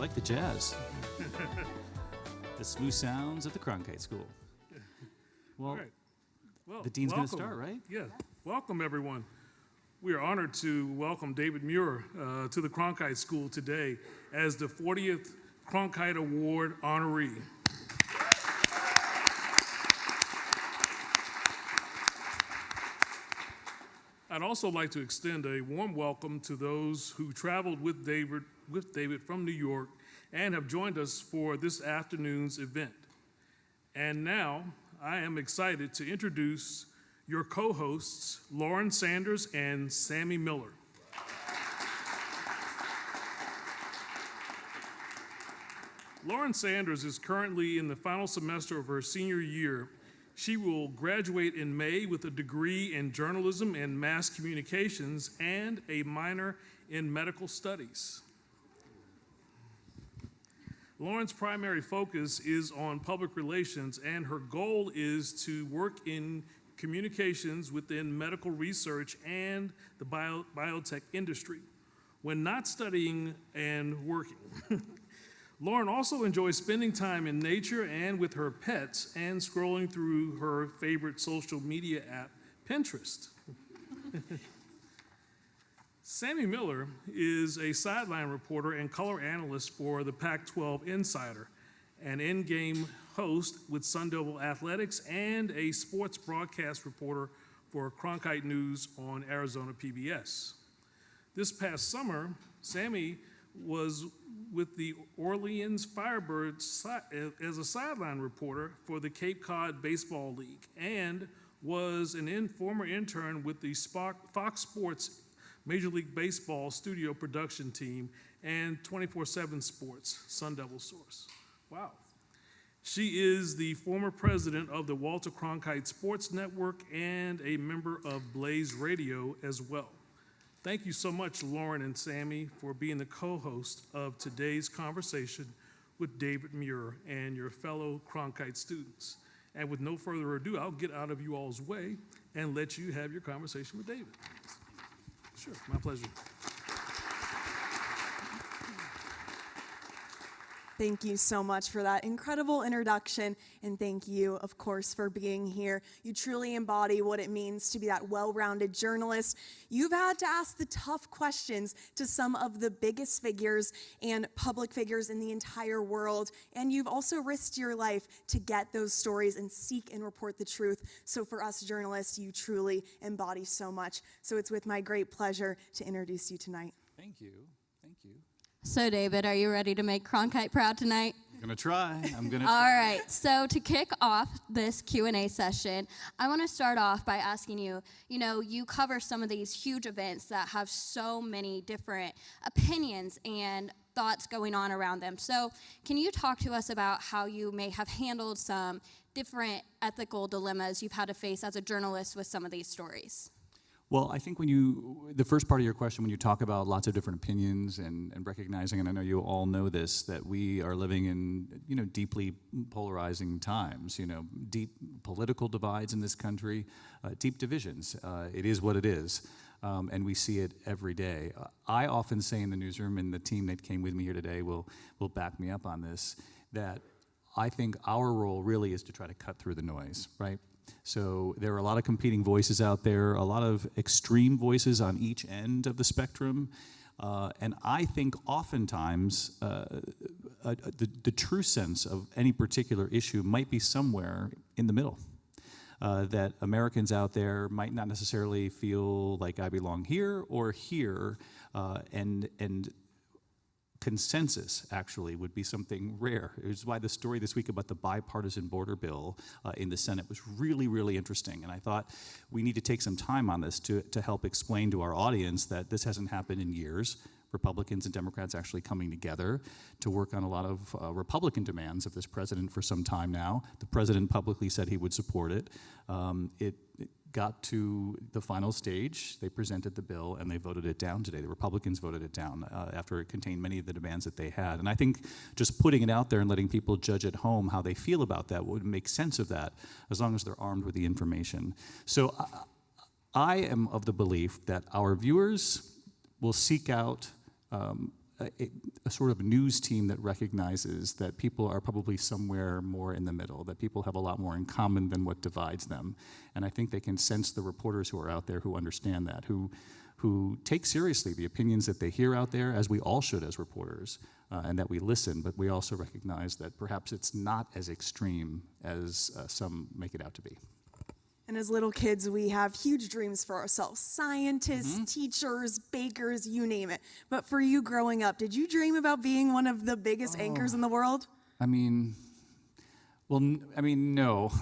like the jazz. The smooth sounds of the Cronkite School. Well, All right. Well, the dean's going to welcome. start, right? Yeah. Welcome, everyone. We are honored to welcome David Muir to the Cronkite School today as the 40th Cronkite Award honoree. I'd also like to extend a warm welcome to those who traveled with David from New York and have joined us for this afternoon's event. And now, I am excited to introduce your co-hosts, Lauren Sanders and Sammy Miller. Lauren Sanders is currently in the final semester of her senior year. She will graduate in May with a degree in journalism and mass communications and a minor in medical studies. Lauren's primary focus is on public relations, and her goal is to work in communications within medical research and the biotech industry when not studying and working. Lauren also enjoys spending time in nature and with her pets and scrolling through her favorite social media app, Pinterest. Sammy Miller is a sideline reporter and color analyst for the Pac-12 Insider, an in-game host with Sun Devil Athletics, and a sports broadcast reporter for Cronkite News on Arizona PBS. This past summer, Sammy was with the Orleans Firebirds as a sideline reporter for the Cape Cod Baseball League and was an former intern with the Fox Sports Major League Baseball studio production team and 24/7 Sports, Sun Devil source. Wow. She is the former president of the Walter Cronkite Sports Network and a member of Blaze Radio as well. Thank you so much, Lauren and Sammy, for being the co-host of today's conversation with David Muir and your fellow Cronkite students. And with no further ado, I'll get out of you all's way and let you have your conversation with David. Sure, my pleasure. Thank you so much for that incredible introduction, and thank you, of course, for being here. You truly embody what it means to be that well-rounded journalist. You've had to ask the tough questions to some of the biggest figures and public figures in the entire world, and you've also risked your life to get those stories and seek and report the truth. So for us journalists, you truly embody so much. So it's with my great pleasure to introduce you tonight. Thank you. Thank you. So, David, are you ready to make Cronkite proud tonight? I'm going to try. All right. So, to kick off this Q&A session, I want to start off by asking you, you cover some of these huge events that have so many different opinions and thoughts going on around them. So, can you talk to us about how you may have handled some different ethical dilemmas you've had to face as a journalist with some of these stories? Well, I think the first part of your question, when you talk about lots of different opinions and recognizing, and I know you all know this, that we are living in, deeply polarizing times, deep political divides in this country, deep divisions. It is what it is, and we see it every day. I often say in the newsroom, and the team that came with me here today will back me up on this, that I think our role really is to try to cut through the noise, right? So there are a lot of competing voices out there, a lot of extreme voices on each end of the spectrum, and I think oftentimes the true sense of any particular issue might be somewhere in the middle. That Americans out there might not necessarily feel like I belong here or here, and consensus actually would be something rare. It was why the story this week about the bipartisan border bill in the Senate was really, really interesting. And I thought we need to take some time on this to help explain to our audience that this hasn't happened in years. Republicans and Democrats actually coming together to work on a lot of Republican demands of this president for some time now. The president publicly said he would support it. It got to the final stage, they presented the bill, and they voted it down today. The Republicans voted it down after it contained many of the demands that they had. And I think just putting it out there and letting people judge at home how they feel about that would make sense of that, as long as they're armed with the information. So I am of the belief that our viewers will seek out a sort of news team that recognizes that people are probably somewhere more in the middle, that people have a lot more in common than what divides them. And I think they can sense the reporters who are out there who understand that, who take seriously the opinions that they hear out there, as we all should as reporters, and that we listen, but we also recognize that perhaps it's not as extreme as some make it out to be. And as little kids, we have huge dreams for ourselves. Scientists, teachers, bakers, you name it. But for you growing up, did you dream about being one of the biggest anchors in the world? I mean, no.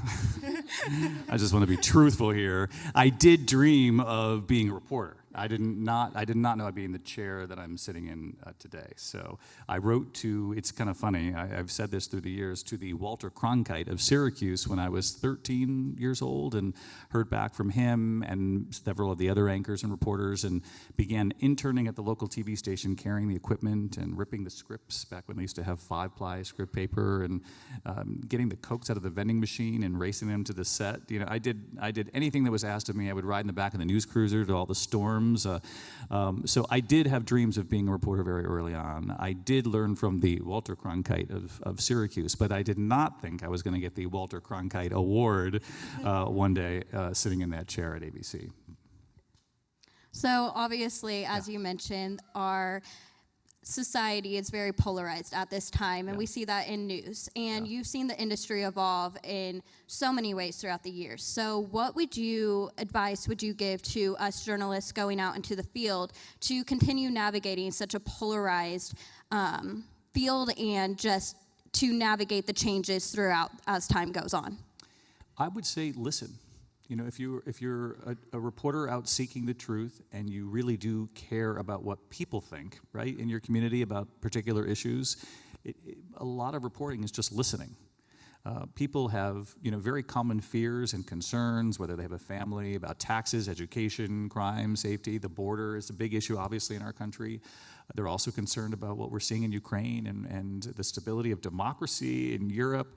I just want to be truthful here. I did dream of being a reporter. I did not know I'd be in the chair that I'm sitting in today. So I wrote to, it's kind of funny, I've said this through the years, to the Walter Cronkite of Syracuse when I was 13 years old, and heard back from him and several of the other anchors and reporters, and began interning at the local TV station, carrying the equipment and ripping the scripts back when they used to have 5-ply script paper, and getting the Cokes out of the vending machine and racing them to the set. You know, I did anything that was asked of me. I would ride in the back of the news cruiser to all the storms. So I did have dreams of being a reporter very early on. I did learn from the Walter Cronkite of Syracuse, but I did not think I was going to get the Walter Cronkite Award one day sitting in that chair at ABC. So obviously, as you mentioned, our society is very polarized at this time, and we see that in news. And you've seen the industry evolve in so many ways throughout the years. So what advice would you give to us journalists going out into the field to continue navigating such a polarized field, and just to navigate the changes throughout as time goes on? I would say listen. You know, if you're a reporter out seeking the truth, and you really do care about what people think, right, in your community about particular issues, a lot of reporting is just listening. People have, very common fears and concerns, whether they have a family, about taxes, education, crime, safety. The border is a big issue, obviously, in our country. They're also concerned about what we're seeing in Ukraine and the stability of democracy in Europe.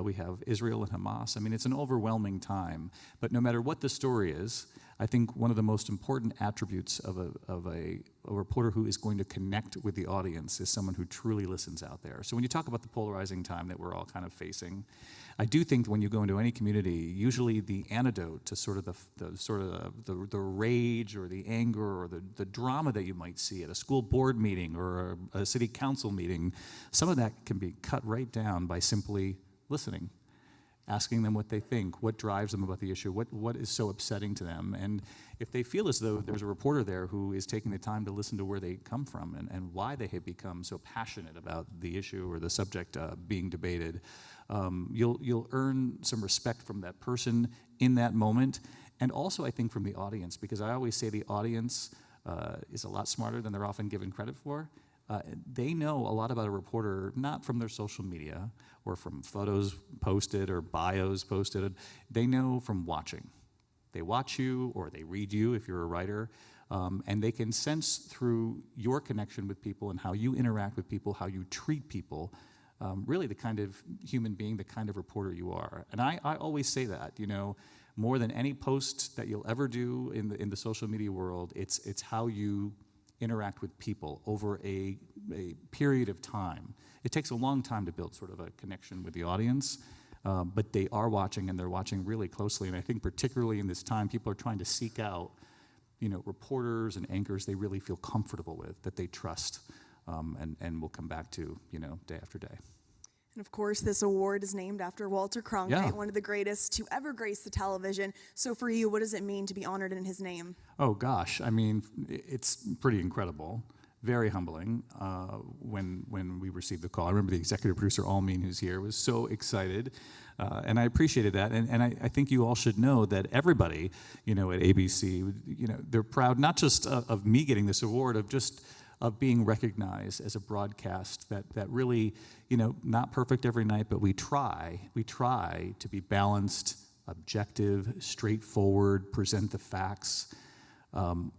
We have Israel and Hamas. I mean, it's an overwhelming time. But no matter what the story is, I think one of the most important attributes of a reporter who is going to connect with the audience is someone who truly listens out there. So when you talk about the polarizing time that we're all kind of facing, I do think when you go into any community, usually the antidote to sort of the rage or the anger or the drama that you might see at a school board meeting or a city council meeting, some of that can be cut right down by simply listening, asking them what they think, what drives them about the issue, what is so upsetting to them. And if they feel as though there's a reporter there who is taking the time to listen to where they come from and why they have become so passionate about the issue or the subject being debated, you'll earn some respect from that person in that moment, and also I think from the audience, because I always say the audience is a lot smarter than they're often given credit for. They know a lot about a reporter, not from their social media or from photos posted or bios posted. They know from watching. They watch you or they read you if you're a writer, and they can sense through your connection with people and how you interact with people, how you treat people, really the kind of human being, the kind of reporter you are. And I always say that, more than any post that you'll ever do in the social media world, it's how you interact with people over a period of time. It takes a long time to build sort of a connection with the audience, but they are watching, and they're watching really closely. And I think particularly in this time, people are trying to seek out, reporters and anchors they really feel comfortable with, that they trust, and will come back to, day after day. And of course, this award is named after Walter Cronkite, one of the greatest to ever grace the television. So for you, what does it mean to be honored in his name? Oh gosh, I mean, it's pretty incredible, very humbling. When we received the call, I remember the executive producer, Almeen, who's here, was so excited, and I appreciated that. And I think you all should know that everybody, at ABC, they're proud not just of me getting this award, of being recognized as a broadcast that really, not perfect every night, but we try to be balanced, objective, straightforward, present the facts.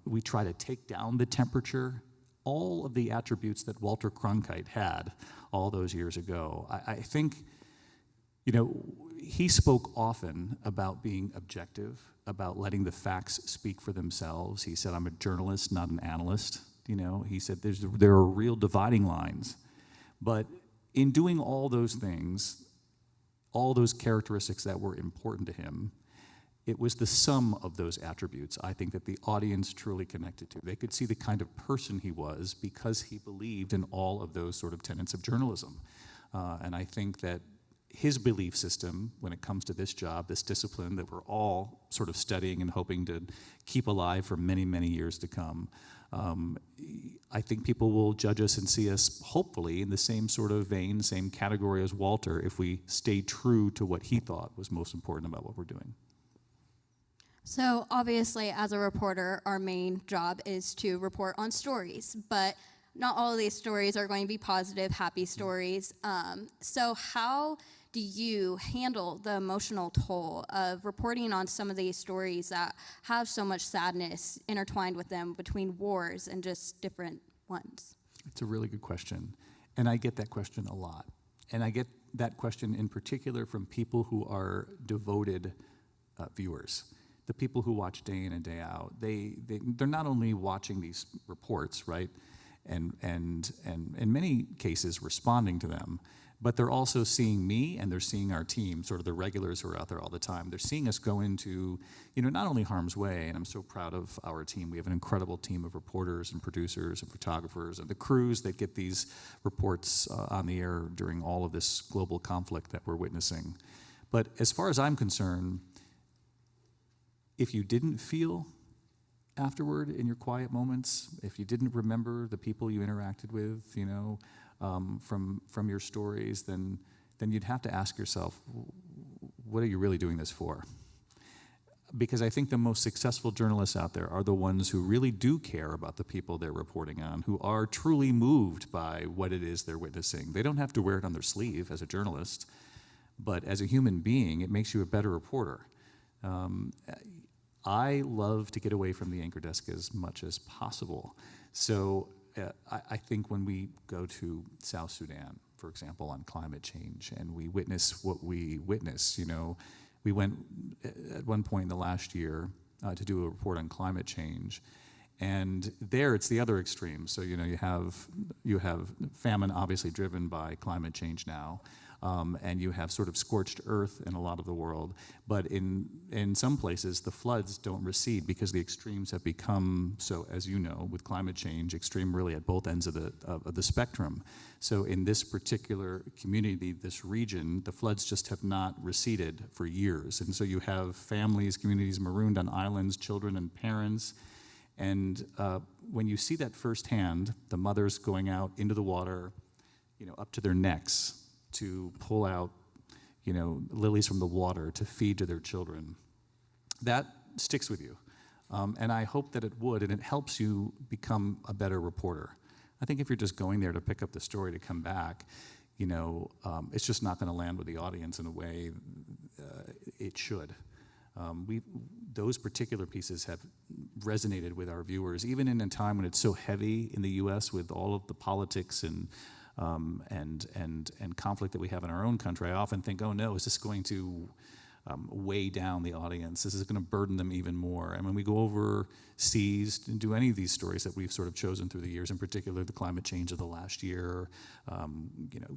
We try to take down the temperature, all of the attributes that Walter Cronkite had all those years ago. I think, he spoke often about being objective, about letting the facts speak for themselves. He said, "I'm a journalist, not an analyst." He said there are real dividing lines. But in doing all those things, all those characteristics that were important to him, it was the sum of those attributes, I think, that the audience truly connected to. They could see the kind of person he was because he believed in all of those sort of tenets of journalism. And I think that his belief system, when it comes to this job, this discipline that we're all sort of studying and hoping to keep alive for many, many years to come, I think people will judge us and see us, hopefully, in the same sort of vein, same category as Walter, if we stay true to what he thought was most important about what we're doing. So obviously, as a reporter, our main job is to report on stories, but not all of these stories are going to be positive, happy stories. So how do you handle the emotional toll of reporting on some of these stories that have so much sadness intertwined with them between wars and just different ones? It's a really good question, and I get that question a lot. And I get that question in particular from people who are devoted viewers. The people who watch day in and day out, they're not only watching these reports, right, and in many cases responding to them, but they're also seeing me and they're seeing our team, sort of the regulars who are out there all the time. They're seeing us go into, not only harm's way, and I'm so proud of our team. We have an incredible team of reporters and producers and photographers and the crews that get these reports on the air during all of this global conflict that we're witnessing. But as far as I'm concerned, if you didn't feel afterward in your quiet moments, if you didn't remember the people you interacted with, from your stories, then you'd have to ask yourself, what are you really doing this for? Because I think the most successful journalists out there are the ones who really do care about the people they're reporting on, who are truly moved by what it is they're witnessing. They don't have to wear it on their sleeve as a journalist, but as a human being, it makes you a better reporter. I love to get away from the anchor desk as much as possible. So I think when we go to South Sudan, for example, on climate change, and we witness what we witness, we went at one point in the last year to do a report on climate change, and there it's the other extreme. So you have famine obviously driven by climate change now. And you have sort of scorched earth in a lot of the world. But in some places, the floods don't recede because the extremes have become, so as you know, with climate change, extreme really at both ends of the spectrum. So in this particular community, this region, the floods just have not receded for years. And so you have families, communities marooned on islands, children and parents. And when you see that firsthand, the mothers going out into the water, up to their necks, to pull out, lilies from the water to feed to their children. That sticks with you. And I hope that it would, and it helps you become a better reporter. I think if you're just going there to pick up the story to come back, it's just not going to land with the audience in a way it should. Those particular pieces have resonated with our viewers, even in a time when it's so heavy in the U.S. with all of the politics and conflict that we have in our own country. I often think, oh no, is this going to weigh down the audience? Is this going to burden them even more? And when we go overseas and do any of these stories that we've sort of chosen through the years, in particular the climate change of the last year,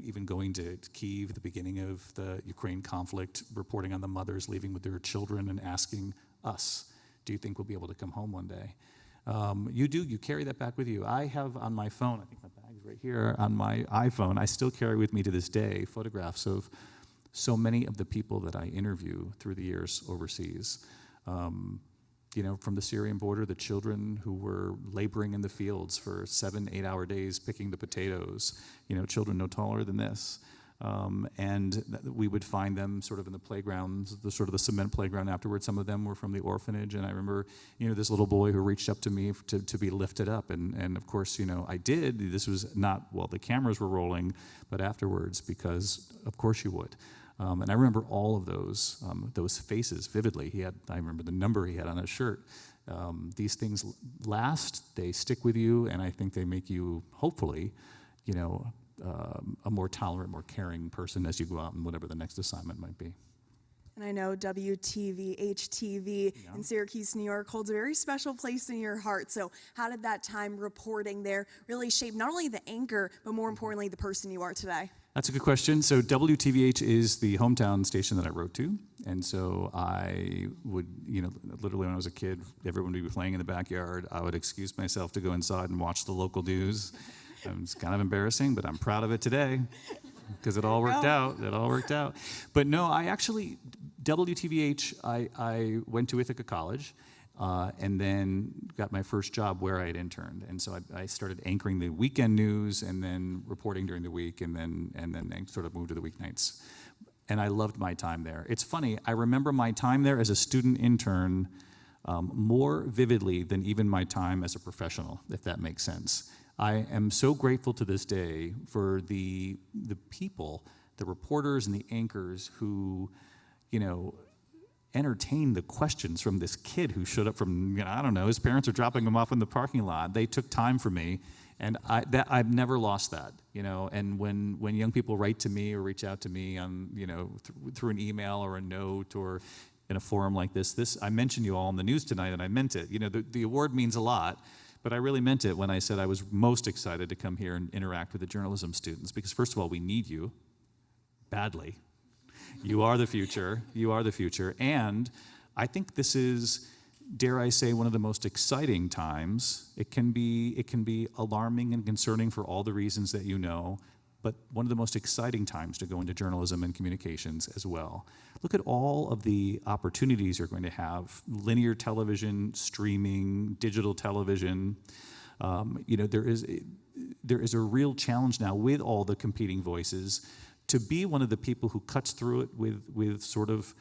even going to Kyiv at the beginning of the Ukraine conflict, reporting on the mothers leaving with their children and asking us, do you think we'll be able to come home one day? You carry that back with you. I have on my phone, I think my bag's right here, on my iPhone, I still carry with me to this day photographs of so many of the people that I interview through the years overseas. From the Syrian border, the children who were laboring in the fields for 7-8 hour days picking the potatoes, children no taller than this. And we would find them sort of in the playgrounds, the cement playground afterwards. Some of them were from the orphanage, and I remember, this little boy who reached up to me to be lifted up, and of course, I did. This was not while the cameras were rolling, but afterwards, because of course you would. And I remember all of those faces vividly. I remember the number he had on his shirt. These things last, they stick with you, and I think they make you, hopefully, a more tolerant, more caring person as you go out in whatever the next assignment might be. And I know WTVH TV in Syracuse, New York holds a very special place in your heart. So how did that time reporting there really shape not only the anchor, but more importantly, the person you are today? That's a good question. So WTVH is the hometown station that I wrote to. And so I would, literally when I was a kid, everyone would be playing in the backyard. I would excuse myself to go inside and watch the local news. It's kind of embarrassing, but I'm proud of it today because it all worked out. It all worked out. But no, WTVH, I went to Ithaca College. And then got my first job where I had interned, and so I started anchoring the weekend news, and then reporting during the week, and then sort of moved to the weeknights. And I loved my time there. It's funny, I remember my time there as a student intern more vividly than even my time as a professional, if that makes sense. I am so grateful to this day for the people, the reporters and the anchors who, entertained the questions from this kid who showed up from, I don't know, his parents are dropping him off in the parking lot. They took time for me, and I've never lost that, And when young people write to me or reach out to me on, through an email or a note or in a forum like this, I mentioned you all in the news tonight, and I meant it. The award means a lot, but I really meant it when I said I was most excited to come here and interact with the journalism students, because first of all, we need you badly. You are the future. You are the future. And I think this is, dare I say, one of the most exciting times. It can be alarming and concerning for all the reasons that you know, but one of the most exciting times to go into journalism and communications as well. Look at all of the opportunities you're going to have: linear television, streaming, digital television. There is a real challenge now with all the competing voices to be one of the people who cuts through it with sort of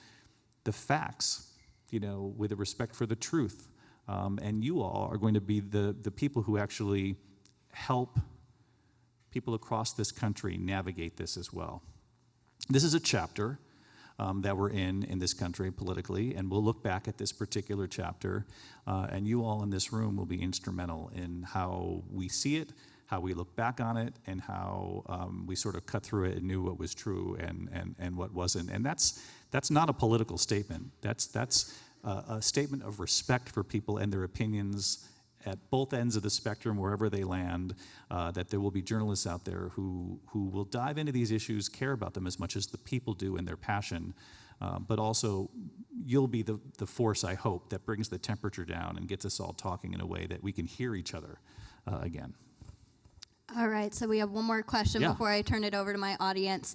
the facts, with a respect for the truth. And you all are going to be the people who actually help people across this country navigate this as well. This is a chapter that we're in this country politically, and we'll look back at this particular chapter, and you all in this room will be instrumental in how we see it, how we look back on it, and how we sort of cut through it and knew what was true and what wasn't. And that's not a political statement. That's a statement of respect for people and their opinions at both ends of the spectrum, wherever they land, that there will be journalists out there who will dive into these issues, care about them as much as the people do and their passion, but also you'll be the force, I hope, that brings the temperature down and gets us all talking in a way that we can hear each other again. All right, so we have one more question before I turn it over to my audience.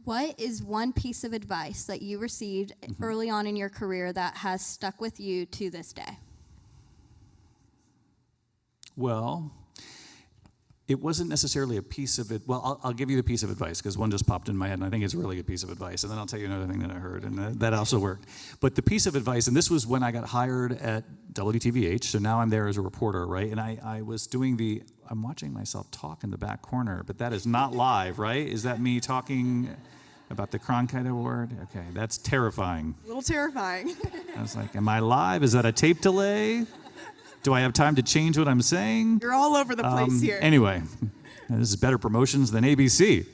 What is one piece of advice that you received early on in your career that has stuck with you to this day? Well, it wasn't necessarily a piece of it. Well, I'll give you the piece of advice because one just popped in my head, and I think it's a really good piece of advice. And then I'll tell you another thing that I heard, and that also worked. But the piece of advice, and this was when I got hired at WTVH, so now I'm there as a reporter, right? And I was doing I'm watching myself talk in the back corner, but that is not live, right? Is that me talking about the Cronkite Award? Okay, that's terrifying. A little terrifying. I was like, am I live? Is that a tape delay? Do I have time to change what I'm saying? You're all over the place here. Anyway, this is better promotions than ABC.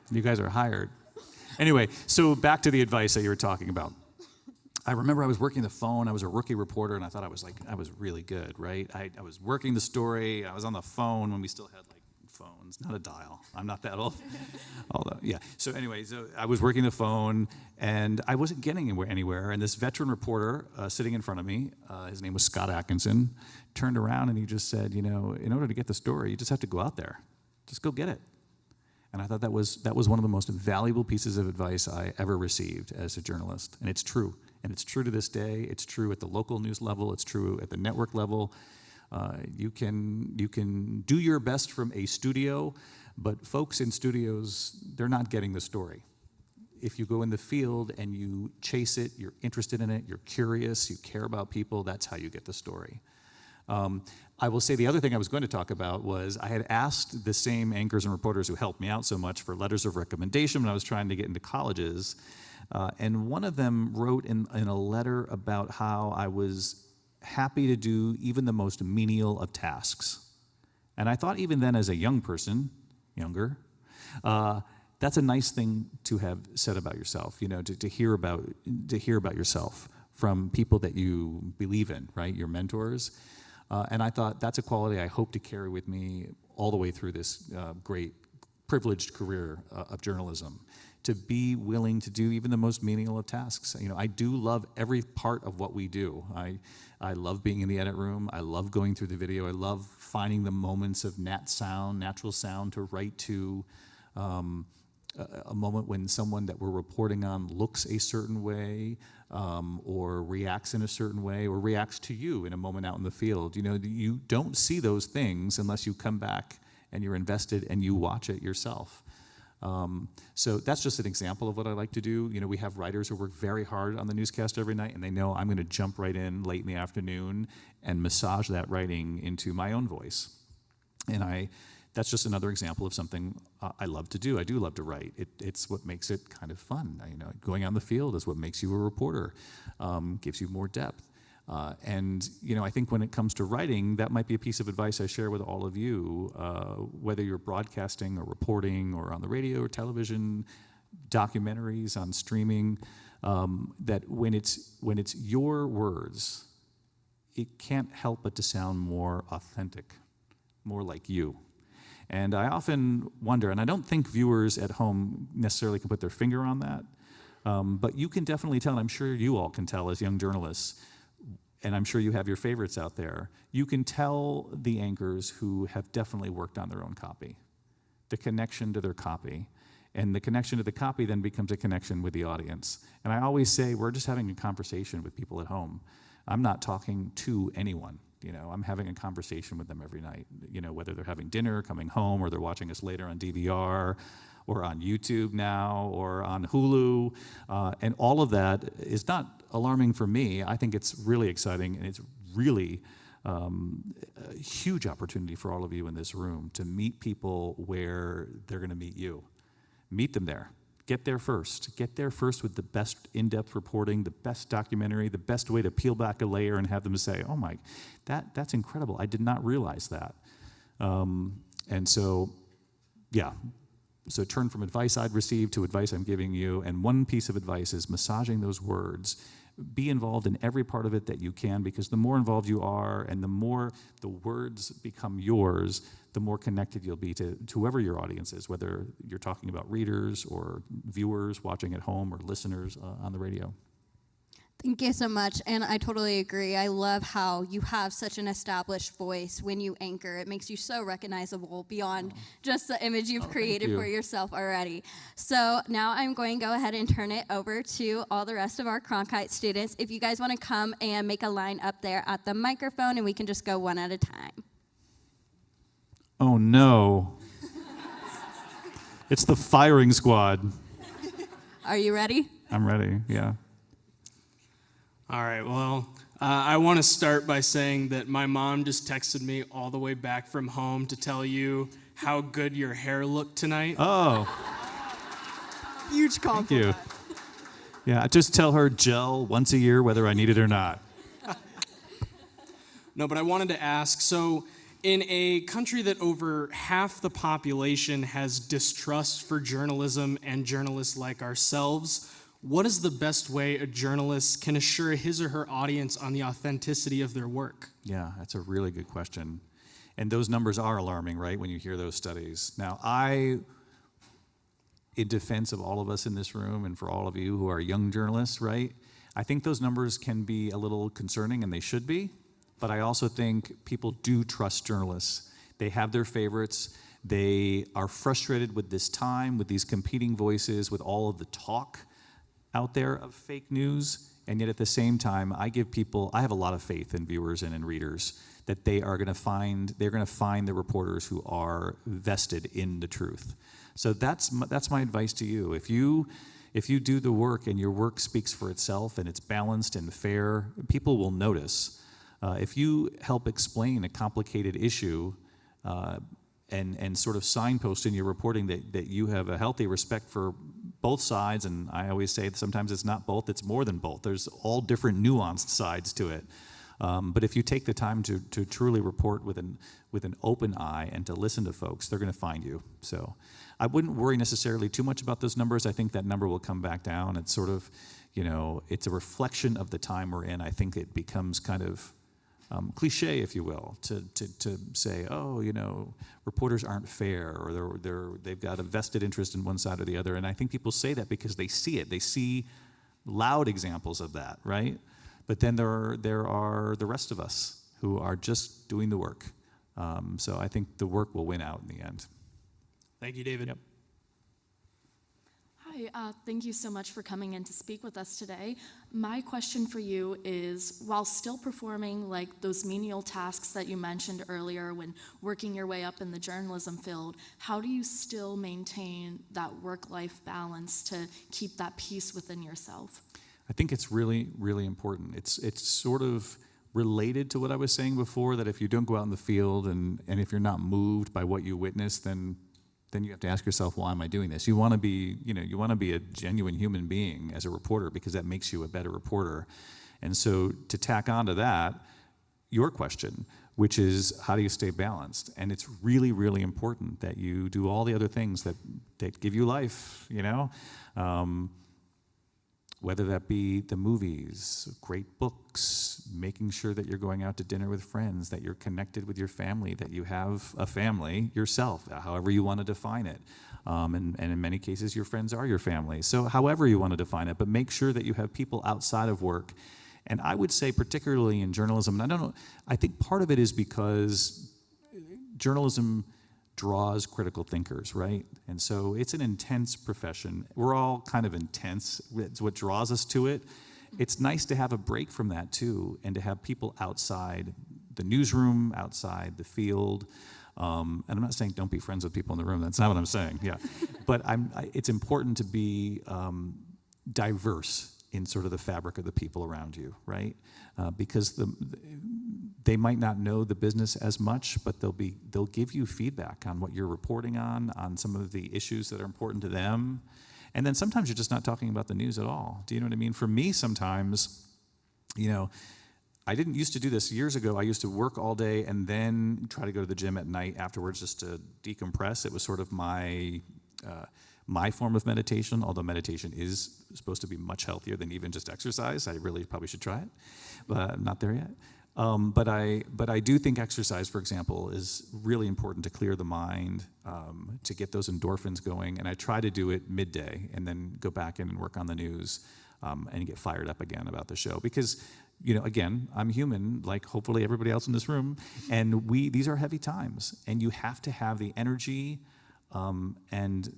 You guys are hired. Anyway, so back to the advice that you were talking about. I remember I was working the phone. I was a rookie reporter, and I thought I was really good, right? I was working the story. I was on the phone when we still had phones, not a dial. I'm not that old. Although, yeah. So anyway, I was working the phone, and I wasn't getting anywhere. And this veteran reporter sitting in front of me, his name was Scott Atkinson, turned around and he just said, in order to get the story, you just have to go out there. Just go get it. And I thought that was one of the most valuable pieces of advice I ever received as a journalist. And it's true. And it's true to this day. It's true at the local news level. It's true at the network level. You can do your best from a studio, but folks in studios, they're not getting the story. If you go in the field and you chase it, you're interested in it, you're curious, you care about people, that's how you get the story. I will say the other thing I was going to talk about was I had asked the same anchors and reporters who helped me out so much for letters of recommendation when I was trying to get into colleges. And one of them wrote in a letter about how I was happy to do even the most menial of tasks. And I thought even then as a young person, younger, That's a nice thing to have said about yourself, to hear about yourself from people that you believe in, right? Your mentors. And I thought that's a quality I hope to carry with me all the way through this great, privileged career of journalism. To be willing to do even the most menial of tasks. I do love every part of what we do. I love being in the edit room. I love going through the video. I love finding the moments of natural sound to write to. A moment when someone that we're reporting on looks a certain way, or reacts in a certain way, or reacts to you in a moment out in the field. You don't see those things unless you come back and you're invested and you watch it yourself. So that's just an example of what I like to do. We have writers who work very hard on the newscast every night, and they know I'm going to jump right in late in the afternoon and massage that writing into my own voice. And that's just another example of something I love to do. I do love to write. It's what makes it kind of fun. Going out in the field is what makes you a reporter, gives you more depth. And I think when it comes to writing, that might be a piece of advice I share with all of you, whether you're broadcasting or reporting or on the radio or television, documentaries, on streaming, that when it's your words, it can't help but to sound more authentic, more like you. And I often wonder, and I don't think viewers at home necessarily can put their finger on that, but you can definitely tell, and I'm sure you all can tell as young journalists, and I'm sure you have your favorites out there, you can tell the anchors who have definitely worked on their own copy, the connection to their copy. And the connection to the copy then becomes a connection with the audience. And I always say, we're just having a conversation with people at home. I'm not talking to anyone. I'm having a conversation with them every night, whether they're having dinner, coming home, or they're watching us later on DVR, or on YouTube now, or on Hulu. And all of that is not alarming for me. I think it's really exciting, and it's really a huge opportunity for all of you in this room to meet people where they're going to meet you. Meet them there. Get there first. Get there first with the best in-depth reporting, the best documentary, the best way to peel back a layer and have them say, oh my, that's incredible. I did not realize that. And so, yeah. So turn from advice I'd received to advice I'm giving you. And one piece of advice is massaging those words. Be involved in every part of it that you can, because the more involved you are and the more the words become yours, the more connected you'll be to whoever your audience is, whether you're talking about readers or viewers watching at home or listeners on the radio. Thank you so much, and I totally agree. I love how you have such an established voice when you anchor. It makes you so recognizable beyond just the image you've created for yourself already. So now I'm going to go ahead and turn it over to all the rest of our Cronkite students. If you guys want to come and make a line up there at the microphone, and we can just go one at a time. Oh no. It's the firing squad. Are you ready? I'm ready, yeah. All right, well, I want to start by saying that my mom just texted me all the way back from home to tell you how good your hair looked tonight. Oh. Huge compliment. Thank you. Yeah, just tell her gel once a year whether I need it or not. No, but I wanted to ask, so in a country that over half the population has distrust for journalism and journalists like ourselves, what is the best way a journalist can assure his or her audience on the authenticity of their work? Yeah, that's a really good question. And those numbers are alarming, right, when you hear those studies. Now, in defense of all of us in this room and for all of you who are young journalists, right, I think those numbers can be a little concerning, and they should be. But I also think people do trust journalists. They have their favorites. They are frustrated with this time, with these competing voices, with all of the talk out there of fake news, and yet at the same time, I have a lot of faith in viewers and in readers that they're going to find the reporters who are vested in the truth. So that's my advice to you. If you do the work and your work speaks for itself and it's balanced and fair, people will notice. If you help explain a complicated issue and sort of signpost in your reporting that you have a healthy respect for both sides, and I always say that sometimes it's not both, it's more than both. There's all different nuanced sides to it. But if you take the time to truly report with an open eye and to listen to folks, they're going to find you. So I wouldn't worry necessarily too much about those numbers. I think that number will come back down. It's sort of, it's a reflection of the time we're in. I think it becomes kind of cliche, if you will, to say, oh, reporters aren't fair, or they've got a vested interest in one side or the other. And I think people say that because they see it. They see loud examples of that, right? But then there are the rest of us who are just doing the work. So I think the work will win out in the end. Thank you, David. Yep. Hi, thank you so much for coming in to speak with us today. My question for you is, while still performing like those menial tasks that you mentioned earlier when working your way up in the journalism field, how do you still maintain that work-life balance to keep that peace within yourself? I think it's really, really important. It's sort of related to what I was saying before, that if you don't go out in the field and if you're not moved by what you witness, then you have to ask yourself, why am I doing this? You want to be, you want to be a genuine human being as a reporter, because that makes you a better reporter. And so to tack onto that, your question, which is, how do you stay balanced? And it's really, really important that you do all the other things that give you life, whether that be the movies, great books, making sure that you're going out to dinner with friends, that you're connected with your family, that you have a family yourself, however you want to define it. And in many cases, your friends are your family. So however you want to define it, but make sure that you have people outside of work. And I would say particularly in journalism, and I think part of it is because journalism draws critical thinkers, right? And so it's an intense profession. We're all kind of intense. It's what draws us to it. It's nice to have a break from that too, and to have people outside the newsroom, outside the field. And I'm not saying don't be friends with people in the room. That's not what I'm saying. Yeah, but it's important to be diverse in sort of the fabric of the people around you, right? Because they might not know the business as much, but they'll give you feedback on what you're reporting on some of the issues that are important to them. And then sometimes you're just not talking about the news at all. Do you know what I mean? For me, sometimes, I didn't used to do this years ago. I used to work all day and then try to go to the gym at night afterwards just to decompress. It was sort of my form of meditation, although meditation is supposed to be much healthier than even just exercise. I really probably should try it, but I'm not there yet. But I do think exercise, for example, is really important to clear the mind, to get those endorphins going. And I try to do it midday and then go back in and work on the news and get fired up again about the show. Because, again, I'm human, like hopefully everybody else in this room, and these are heavy times, and you have to have the energy and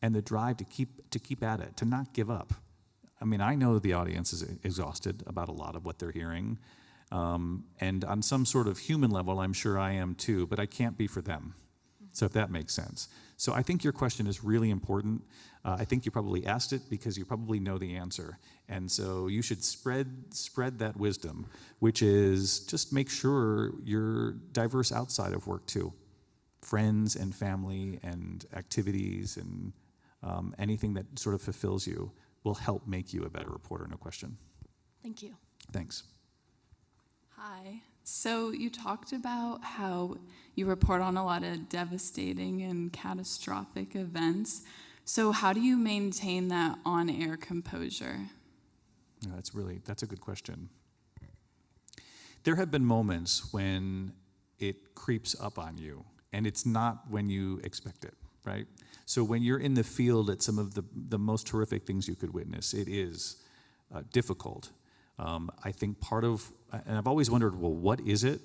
the drive to keep at it, to not give up. I mean, I know the audience is exhausted about a lot of what they're hearing, and on some sort of human level, I'm sure I am too, but I can't be for them. So if that makes sense. So I think your question is really important. I think you probably asked it because you probably know the answer. And so you should spread that wisdom, which is just make sure you're diverse outside of work too. Friends and family and activities and anything that sort of fulfills you will help make you a better reporter, no question. Thank you. Thanks. Hi. So you talked about how you report on a lot of devastating and catastrophic events. So how do you maintain that on-air composure? That's a good question. There have been moments when it creeps up on you, and it's not when you expect it, right? So when you're in the field at some of the most horrific things you could witness, it is difficult. I think and I've always wondered, well, what is it?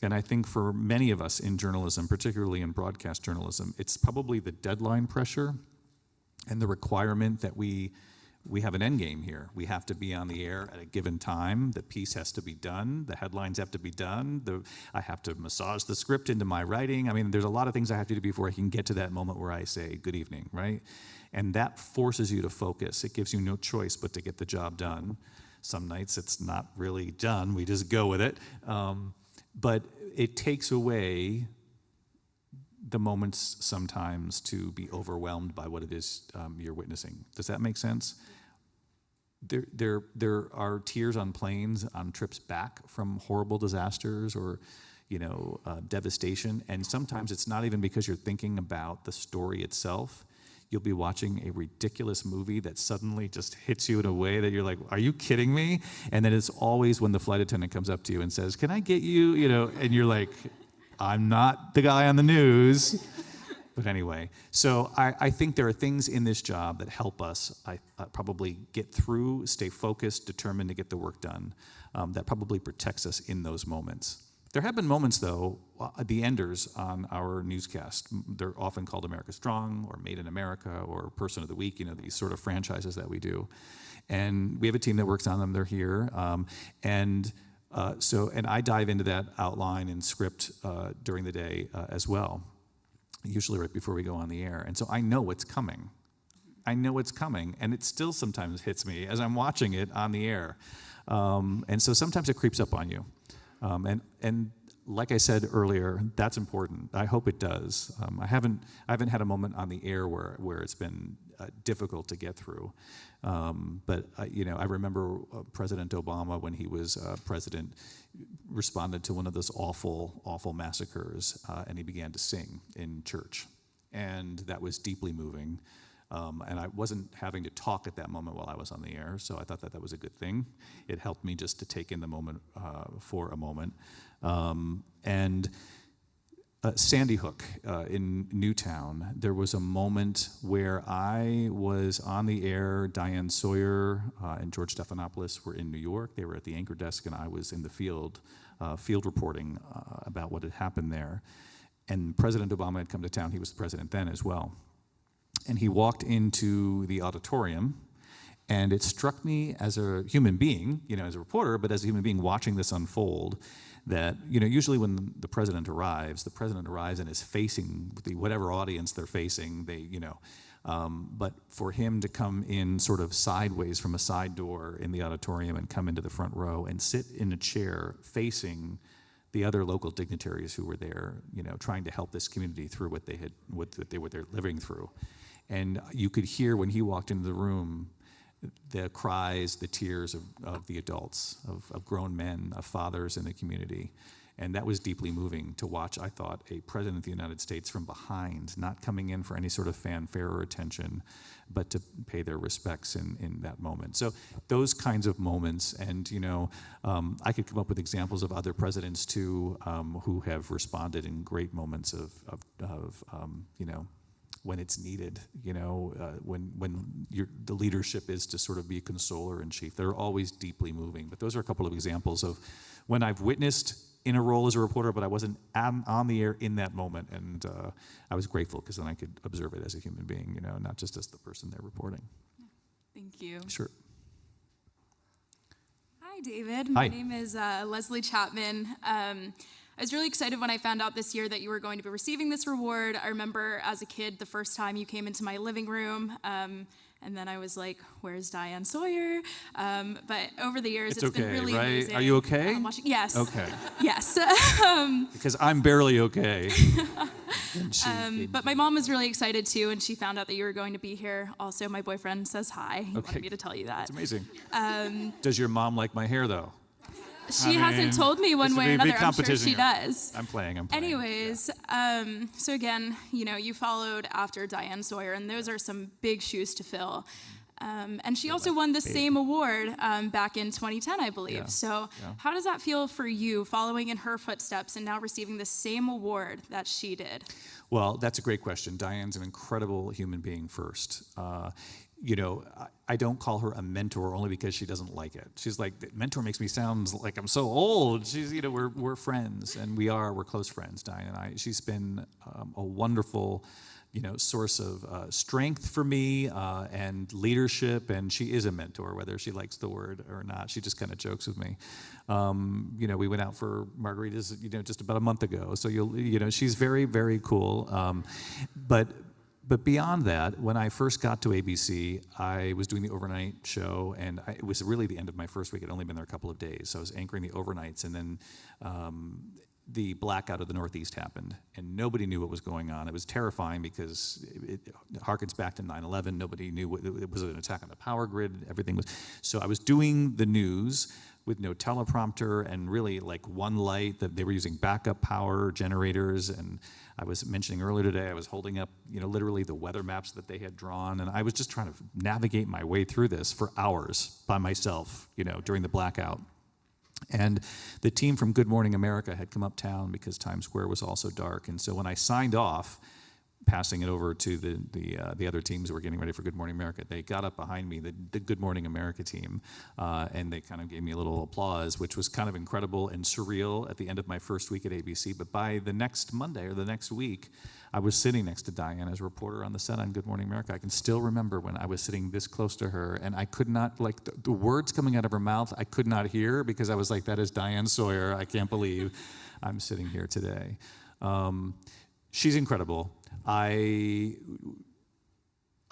And I think for many of us in journalism, particularly in broadcast journalism, it's probably the deadline pressure and the requirement that we have an end game here. We have to be on the air at a given time. The piece has to be done. The headlines have to be done. I have to massage the script into my writing. I mean, there's a lot of things I have to do before I can get to that moment where I say, good evening, right? And that forces you to focus. It gives you no choice but to get the job done. Some nights it's not really done. We just go with it. But it takes away the moments sometimes to be overwhelmed by what it is you're witnessing. Does that make sense? there are tears on planes on trips back from horrible disasters or, devastation. And sometimes it's not even because you're thinking about the story itself. You'll be watching a ridiculous movie that suddenly just hits you in a way that you're like, are you kidding me? And then it's always when the flight attendant comes up to you and says, can I get you, and you're like, I'm not the guy on the news. But anyway, so I think there are things in this job that help us probably get through, stay focused, determined to get the work done, that probably protects us in those moments. There have been moments, though, the enders on our newscast, they're often called America Strong or Made in America or Person of the Week, these sort of franchises that we do. And we have a team that works on them. They're here. And I dive into that outline and script during the day as well, usually right before we go on the air. And so I know what's coming. And it still sometimes hits me as I'm watching it on the air. And so sometimes it creeps up on you. And like I said earlier, that's important. I hope it does. I haven't had a moment on the air where it's been difficult to get through. But I remember President Obama, when he was president, responded to one of those awful massacres, and he began to sing in church, and that was deeply moving. And I wasn't having to talk at that moment while I was on the air, so I thought that was a good thing. It helped me just to take in the moment for a moment. Sandy Hook in Newtown, there was a moment where I was on the air. Diane Sawyers and George Stephanopoulos were in New York. They were at the anchor desk, and I was in the field reporting about what had happened there. And President Obama had come to town. He was the president then as well. And he walked into the auditorium, and it struck me as a human being, as a reporter, but as a human being watching this unfold, that, usually when the president arrives and is facing whatever audience they're facing, but for him to come in sort of sideways from a side door in the auditorium and come into the front row and sit in a chair facing the other local dignitaries who were there, trying to help this community through what they're living through. And you could hear when he walked into the room the cries, the tears of the adults, of grown men, of fathers in the community. And that was deeply moving to watch, I thought, a president of the United States from behind, not coming in for any sort of fanfare or attention, but to pay their respects in that moment. So those kinds of moments, and I could come up with examples of other presidents too, who have responded in great moments of when it's needed, when the leadership is to sort of be a consoler in chief. They're always deeply moving. But those are a couple of examples of when I've witnessed in a role as a reporter, but I wasn't on the air in that moment. And I was grateful because then I could observe it as a human being, not just as the person they're reporting. Thank you. Sure. Hi, David. Hi. My name is Leslie Chapman. I was really excited when I found out this year that you were going to be receiving this reward. I remember as a kid, the first time you came into my living room, and then I was like, where's Diane Sawyers? But over the years, it's been really right? amazing. Are you okay? Yes. Okay. Yes. Because I'm barely okay. But my mom was really excited too, and she found out that you were going to be here. Also, my boyfriend says hi. He wanted me to tell you that. It's amazing. Does your mom like my hair, though? She hasn't told me one way or another. I'm sure she does. I'm playing. Anyways, so again, you followed after Diane Sawyers, and those are some big shoes to fill. And she also won the same award back in 2010, I believe. Yeah. So how does that feel for you, following in her footsteps and now receiving the same award that she did? Well, that's a great question. Diane's an incredible human being first. I don't call her a mentor only because she doesn't like it. She's like, mentor makes me sound like I'm so old. She's, we're friends, and we're close friends, Diane and I. She's been a wonderful, source of strength for me and leadership, and she is a mentor, whether she likes the word or not. She just kind of jokes with me. We went out for margaritas, just about a month ago. So she's very, very cool. But beyond that, when I first got to ABC, I was doing the overnight show, and it was really the end of my first week. I'd only been there a couple of days, so I was anchoring the overnights, and then the blackout of the Northeast happened, and nobody knew what was going on. It was terrifying because it harkens back to 9/11. Nobody knew it was an attack on the power grid. Everything was. So I was doing the news with no teleprompter and really like one light. That they were using backup power generators, and I was mentioning earlier today, I was holding up, literally the weather maps that they had drawn, and I was just trying to navigate my way through this for hours by myself, during the blackout. And the team from Good Morning America had come uptown because Times Square was also dark. And so when I signed off, passing it over to the other teams who were getting ready for Good Morning America, they got up behind me, the Good Morning America team, and they kind of gave me a little applause, which was kind of incredible and surreal at the end of my first week at ABC. But by the next Monday or the next week, I was sitting next to Diane as a reporter on the set on Good Morning America. I can still remember when I was sitting this close to her, and I could not, like, the words coming out of her mouth, I could not hear because I was like, that is Diane Sawyer. I can't believe I'm sitting here today. She's incredible. I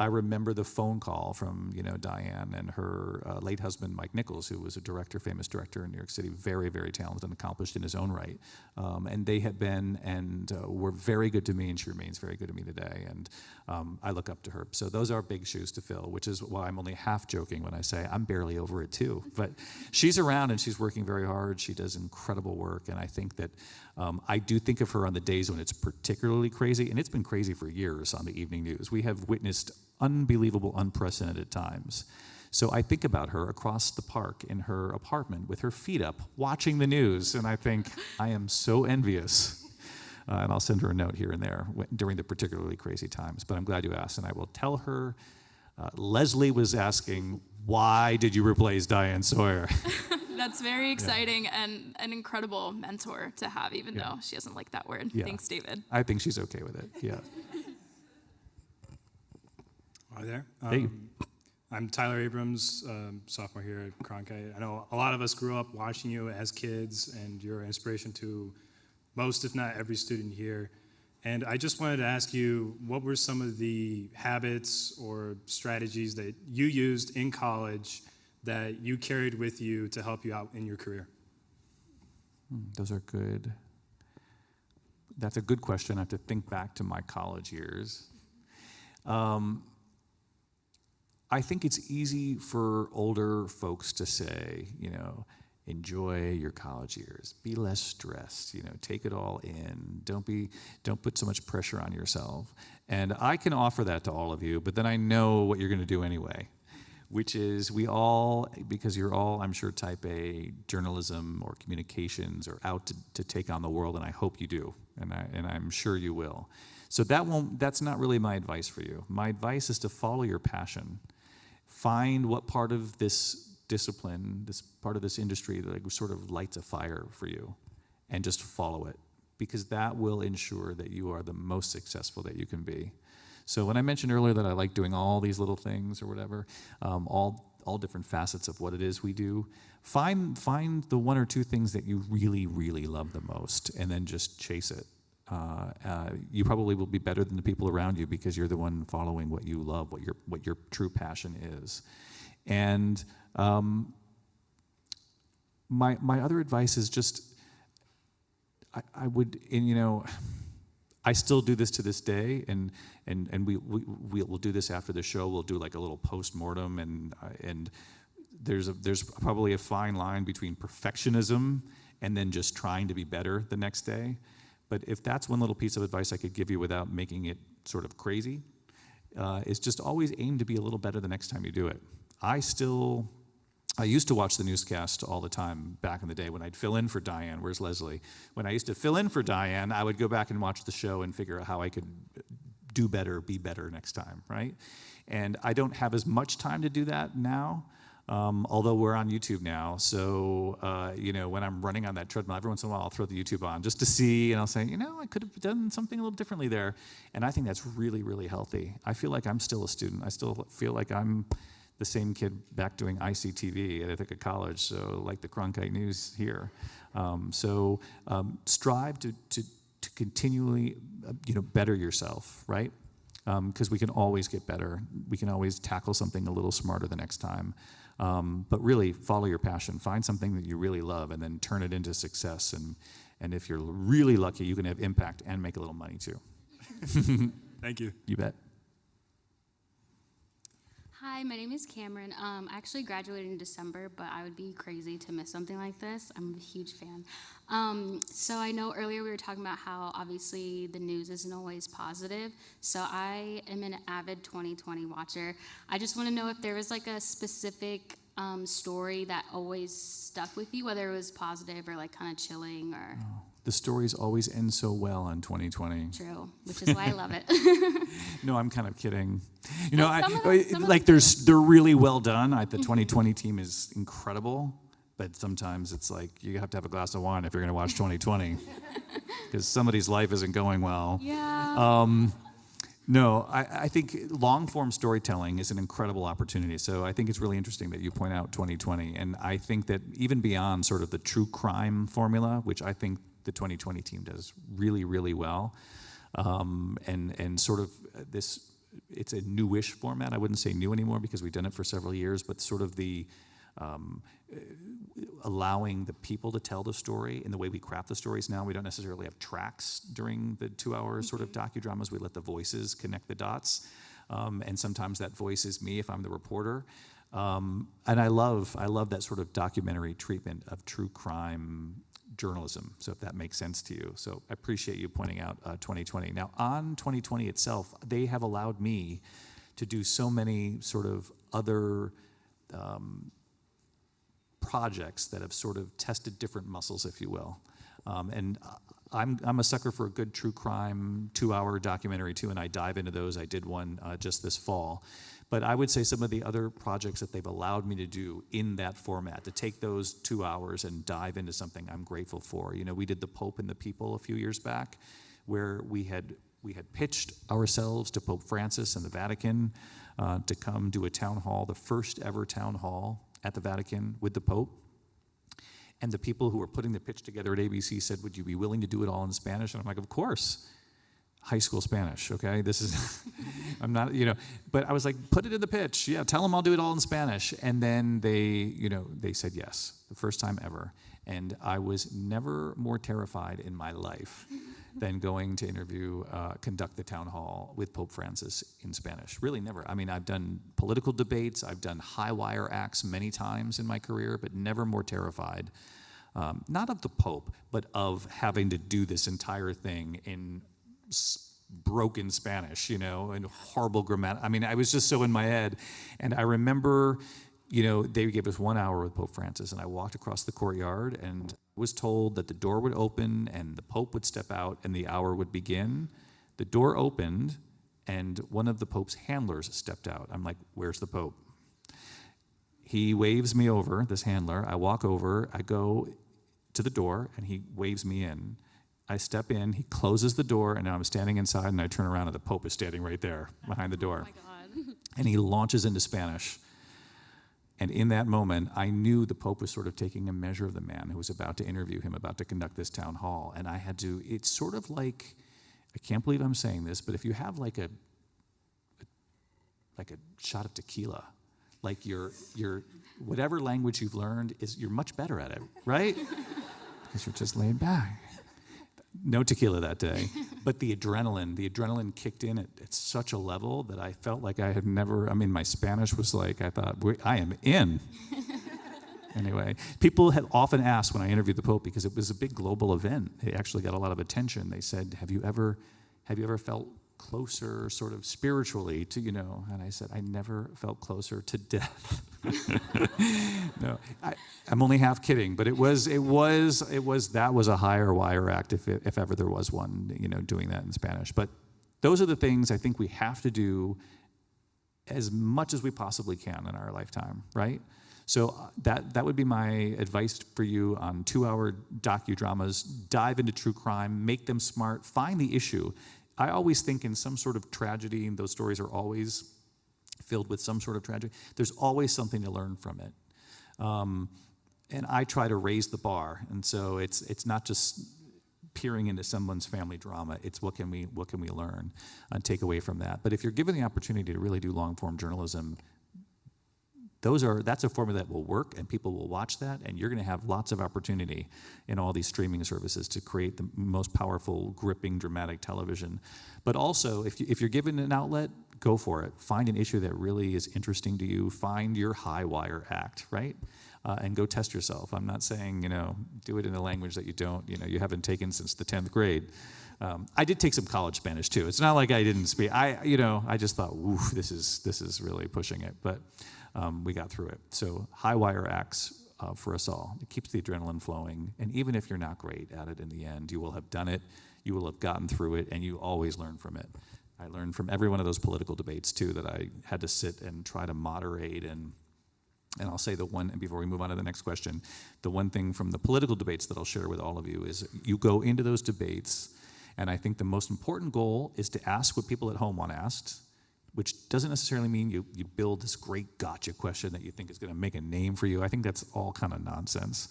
remember the phone call from Diane and her late husband Mike Nichols, who was a famous director in New York City, very, very talented and accomplished in his own right. And they had been and were very good to me, and she remains very good to me today. And I look up to her. So those are big shoes to fill, which is why I'm only half joking when I say I'm barely over it too. But she's around and she's working very hard. She does incredible work, and I think that I do think of her on the days when it's particularly crazy, and it's been crazy for years on the evening news. We have witnessed unbelievable, unprecedented times. So I think about her across the park in her apartment with her feet up, watching the news, and I think, I am so envious. And I'll send her a note here and there during the particularly crazy times. But I'm glad you asked, and I will tell her. Leslie was asking, why did you replace Diane Sawyer? That's very exciting and an incredible mentor to have, even though she doesn't like that word. Yeah. Thanks, David. I think she's okay with it, yeah. Hi there. Hey. I'm Tyler Abrams, sophomore here at Cronkite. I know a lot of us grew up watching you as kids, and you're an inspiration to most, if not every student here. And I just wanted to ask you, what were some of the habits or strategies that you used in college that you carried with you to help you out in your career? Those are good. That's a good question. I have to think back to my college years. I think it's easy for older folks to say, enjoy your college years, be less stressed, take it all in, don't put so much pressure on yourself. And I can offer that to all of you, but then I know what you're going to do anyway, which is because you're all, I'm sure, type A journalism or communications or out to take on the world, and I hope you do, and I'm sure you will. So that's not really my advice for you. My advice is to follow your passion. Find what part of this discipline, this part of this industry that sort of lights a fire for you, and just follow it, because that will ensure that you are the most successful that you can be. So when I mentioned earlier that I like doing all these little things or whatever, all different facets of what it is we do, find the one or two things that you really, really love the most, and then just chase it. You probably will be better than the people around you because you're the one following what you love, what your true passion is. And my other advice is just, I would, and I still do this to this day, and we'll do this after the show. We'll do like a little post-mortem, and there's probably a fine line between perfectionism and then just trying to be better the next day. But if that's one little piece of advice I could give you without making it sort of crazy, is just always aim to be a little better the next time you do it. I used to watch the newscast all the time back in the day when I'd fill in for Diane. Where's Leslie? When I used to fill in for Diane, I would go back and watch the show and figure out how I could do better, be better next time, right? And I don't have as much time to do that now. Although we're on YouTube now, so when I'm running on that treadmill, every once in a while I'll throw the YouTube on just to see, and I'll say, I could have done something a little differently there, and I think that's really, really healthy. I feel like I'm still a student. I still feel like I'm the same kid back doing ICTV at Ithaca College, so like the Cronkite News here. Strive to continually, better yourself, right? Because we can always get better. We can always tackle something a little smarter the next time. But really follow your passion. Find something that you really love and then turn it into success And if you're really lucky, you can have impact and make a little money too. Thank you. You bet. Hi, my name is Cameron. I actually graduated in December, but I would be crazy to miss something like this. I'm a huge fan. So I know earlier we were talking about how obviously the news isn't always positive. So I am an avid 2020 watcher. I just want to know if there was like a specific story that always stuck with you, whether it was positive or like kind of chilling or... The stories always end so well on 2020. True, which is why I love it. No, I'm kind of kidding. You know, some they're really well done. The 2020 team is incredible, but sometimes it's like you have to have a glass of wine if you're going to watch 2020 because somebody's life isn't going well. Yeah. No, I think long-form storytelling is an incredible opportunity. So I think it's really interesting that you point out 2020. And I think that even beyond sort of the true crime formula, which I think the 2020 team does really, really well, and sort of this, it's a newish format. I wouldn't say new anymore because we've done it for several years, but sort of the allowing the people to tell the story in the way we craft the stories now. We don't necessarily have tracks during the 2-hour sort of docudramas. We let the voices connect the dots, and sometimes that voice is me if I'm the reporter. And I love that sort of documentary treatment of true crime journalism, so if that makes sense to you. So I appreciate you pointing out 2020. Now, on 2020 itself, they have allowed me to do so many sort of other projects that have sort of tested different muscles, if you will. And I'm a sucker for a good true crime 2-hour documentary too, and I dive into those. I did one just this fall. But I would say some of the other projects that they've allowed me to do in that format, to take those 2 hours and dive into something I'm grateful for. You know, we did The Pope and the People a few years back, where we had pitched ourselves to Pope Francis and the Vatican to come do a town hall, the first ever town hall at the Vatican with the Pope. And the people who were putting the pitch together at ABC said, would you be willing to do it all in Spanish? And I'm like, of course. High school Spanish, okay? This is, I'm not, you know, but I was like, put it in the pitch. Yeah, tell them I'll do it all in Spanish. And then they said yes, the first time ever. And I was never more terrified in my life than going to conduct the town hall with Pope Francis in Spanish. Really never. I mean, I've done political debates, I've done high wire acts many times in my career, but never more terrified. Not of the Pope, but of having to do this entire thing in broken Spanish, you know, and horrible grammar. I mean, I was just so in my head. And I remember, you know, they gave us 1 hour with Pope Francis, and I walked across the courtyard and was told that the door would open and the Pope would step out and the hour would begin. The door opened and one of the Pope's handlers stepped out. I'm like, where's the Pope? He waves me over, this handler. I walk over, I go to the door, and he waves me in. I step in, he closes the door, and now I'm standing inside, and I turn around, and the Pope is standing right there behind the door. Oh my God. And he launches into Spanish. And in that moment, I knew the Pope was sort of taking a measure of the man who was about to interview him, about to conduct this town hall. And I had to, it's sort of like, I can't believe I'm saying this, but if you have like a shot of tequila, like your whatever language you've learned, you're much better at it, right? Because you're just laid back. No tequila that day, but the adrenaline kicked in at such a level that I felt like I had never, I mean, my Spanish was like, I thought, I am in. Anyway, people have often asked when I interviewed the Pope, because it was a big global event, it actually got a lot of attention. They said, have you ever felt closer sort of spiritually to, you know, and I said, I never felt closer to death. No, I'm only half kidding, but that was a higher wire act if ever there was one, you know, doing that in Spanish. But those are the things I think we have to do as much as we possibly can in our lifetime, right? So that would be my advice for you on 2-hour docudramas. Dive into true crime, make them smart, find the issue. I always think in some sort of tragedy, and those stories are always filled with some sort of tragedy, there's always something to learn from it. And I try to raise the bar, and so it's not just peering into someone's family drama, it's what can we learn and take away from that. But if you're given the opportunity to really do long-form journalism, that's a formula that will work, and people will watch that, and you're going to have lots of opportunity in all these streaming services to create the most powerful, gripping, dramatic television. But also, if you're given an outlet, go for it. Find an issue that really is interesting to you. Find your high wire act, right? And go test yourself. I'm not saying, do it in a language that you haven't taken since the 10th grade. I did take some college Spanish too. It's not like I didn't speak. I just thought, oof, this is really pushing it. But we got through it. So high wire acts for us all. It keeps the adrenaline flowing. And even if you're not great at it in the end, you will have done it, you will have gotten through it, and you always learn from it. I learned from every one of those political debates too that I had to sit and try to moderate and I'll say the one, and before we move on to the next question, the one thing from the political debates that I'll share with all of you is you go into those debates, and I think the most important goal is to ask what people at home want asked, which doesn't necessarily mean you build this great gotcha question that you think is going to make a name for you. I think that's all kind of nonsense.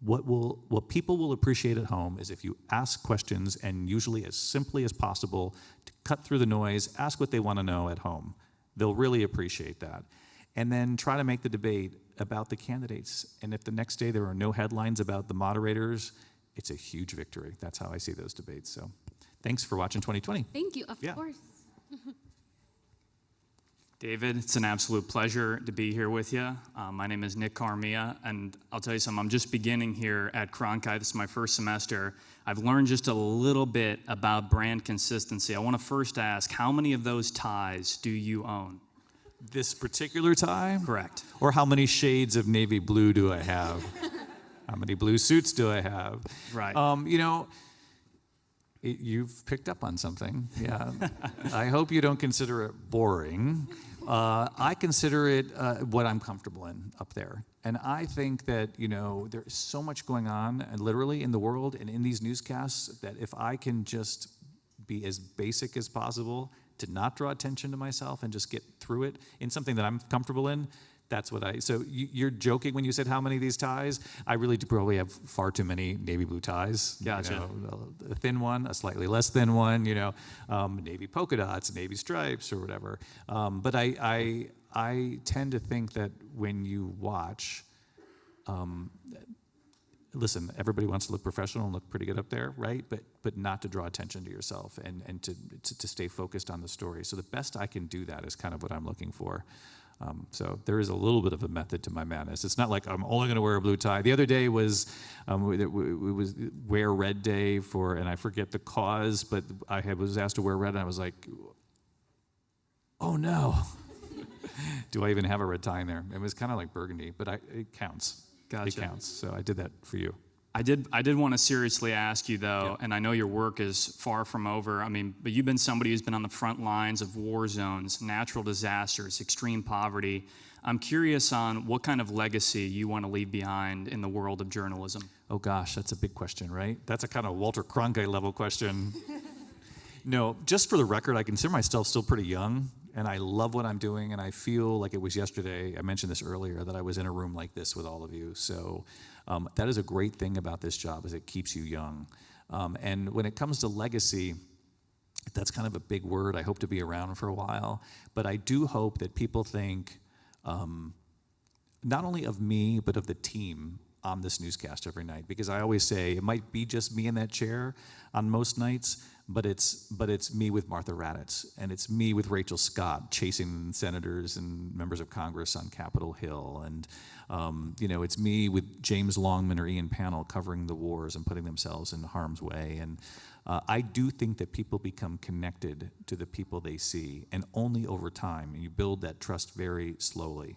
What people will appreciate at home is if you ask questions, and usually as simply as possible, to cut through the noise, ask what they want to know at home. They'll really appreciate that. And then try to make the debate about the candidates. And if the next day there are no headlines about the moderators, it's a huge victory. That's how I see those debates. So thanks for watching 2020. Thank you, of course. David, it's an absolute pleasure to be here with you. My name is Nick Carmia, and I'll tell you something, I'm just beginning here at Cronkite. This is my first semester. I've learned just a little bit about brand consistency. I want to first ask, how many of those ties do you own? This particular tie? Correct. Or how many shades of navy blue do I have? How many blue suits do I have? Right. You've picked up on something. Yeah. I hope you don't consider it boring. I consider it what I'm comfortable in up there. And I think that, there's so much going on, literally in the world and in these newscasts, that if I can just be as basic as possible, to not draw attention to myself and just get through it in something that I'm comfortable in, that's what so you're joking when you said how many of these ties? I really do probably have far too many navy blue ties. Gotcha. A thin one, a slightly less thin one, navy polka dots, navy stripes or whatever. But I tend to think that when you watch, listen, everybody wants to look professional and look pretty good up there, right? But not to draw attention to yourself and to stay focused on the story. So the best I can do that is kind of what I'm looking for. So there is a little bit of a method to my madness. It's not like I'm only going to wear a blue tie. The other day was it was Wear Red Day and I forget the cause, but I was asked to wear red, and I was like, oh no. Do I even have a red tie in there? It was kind of like burgundy, but it counts. Gotcha. It counts. So I did that for you. I did want to seriously ask you, though, and I know your work is far from over. But you've been somebody who's been on the front lines of war zones, natural disasters, extreme poverty. I'm curious on what kind of legacy you want to leave behind in the world of journalism. Oh gosh, that's a big question, right? That's a kind of Walter Cronkite level question. No, just for the record, I consider myself still pretty young, and I love what I'm doing, and I feel like it was yesterday, I mentioned this earlier, that I was in a room like this with all of you. So that is a great thing about this job, is it keeps you young. And when it comes to legacy, that's kind of a big word. I hope to be around for a while, but I do hope that people think not only of me, but of the team on this newscast every night, because I always say it might be just me in that chair on most nights, but it's me with Martha Raddatz, and it's me with Rachel Scott chasing senators and members of Congress on Capitol Hill, and it's me with James Longman or Ian Pannell covering the wars and putting themselves in harm's way. And I do think that people become connected to the people they see, and only over time, and you build that trust very slowly.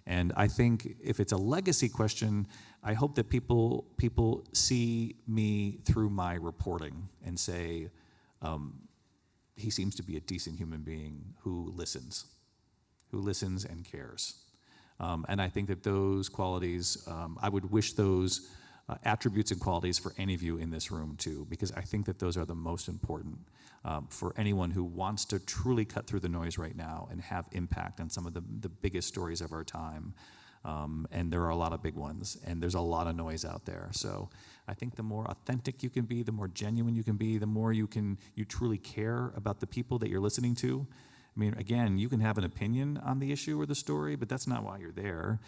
And I think if it's a legacy question, I hope that people see me through my reporting and say, he seems to be a decent human being who listens and cares. And I think that those qualities, I would wish those attributes and qualities for any of you in this room too, because I think that those are the most important for anyone who wants to truly cut through the noise right now and have impact on some of the biggest stories of our time. And there are a lot of big ones, and there's a lot of noise out there. So I think the more authentic you can be, the more genuine you can be, the more you truly care about the people that you're listening to, I mean, again, you can have an opinion on the issue or the story, but that's not why you're there.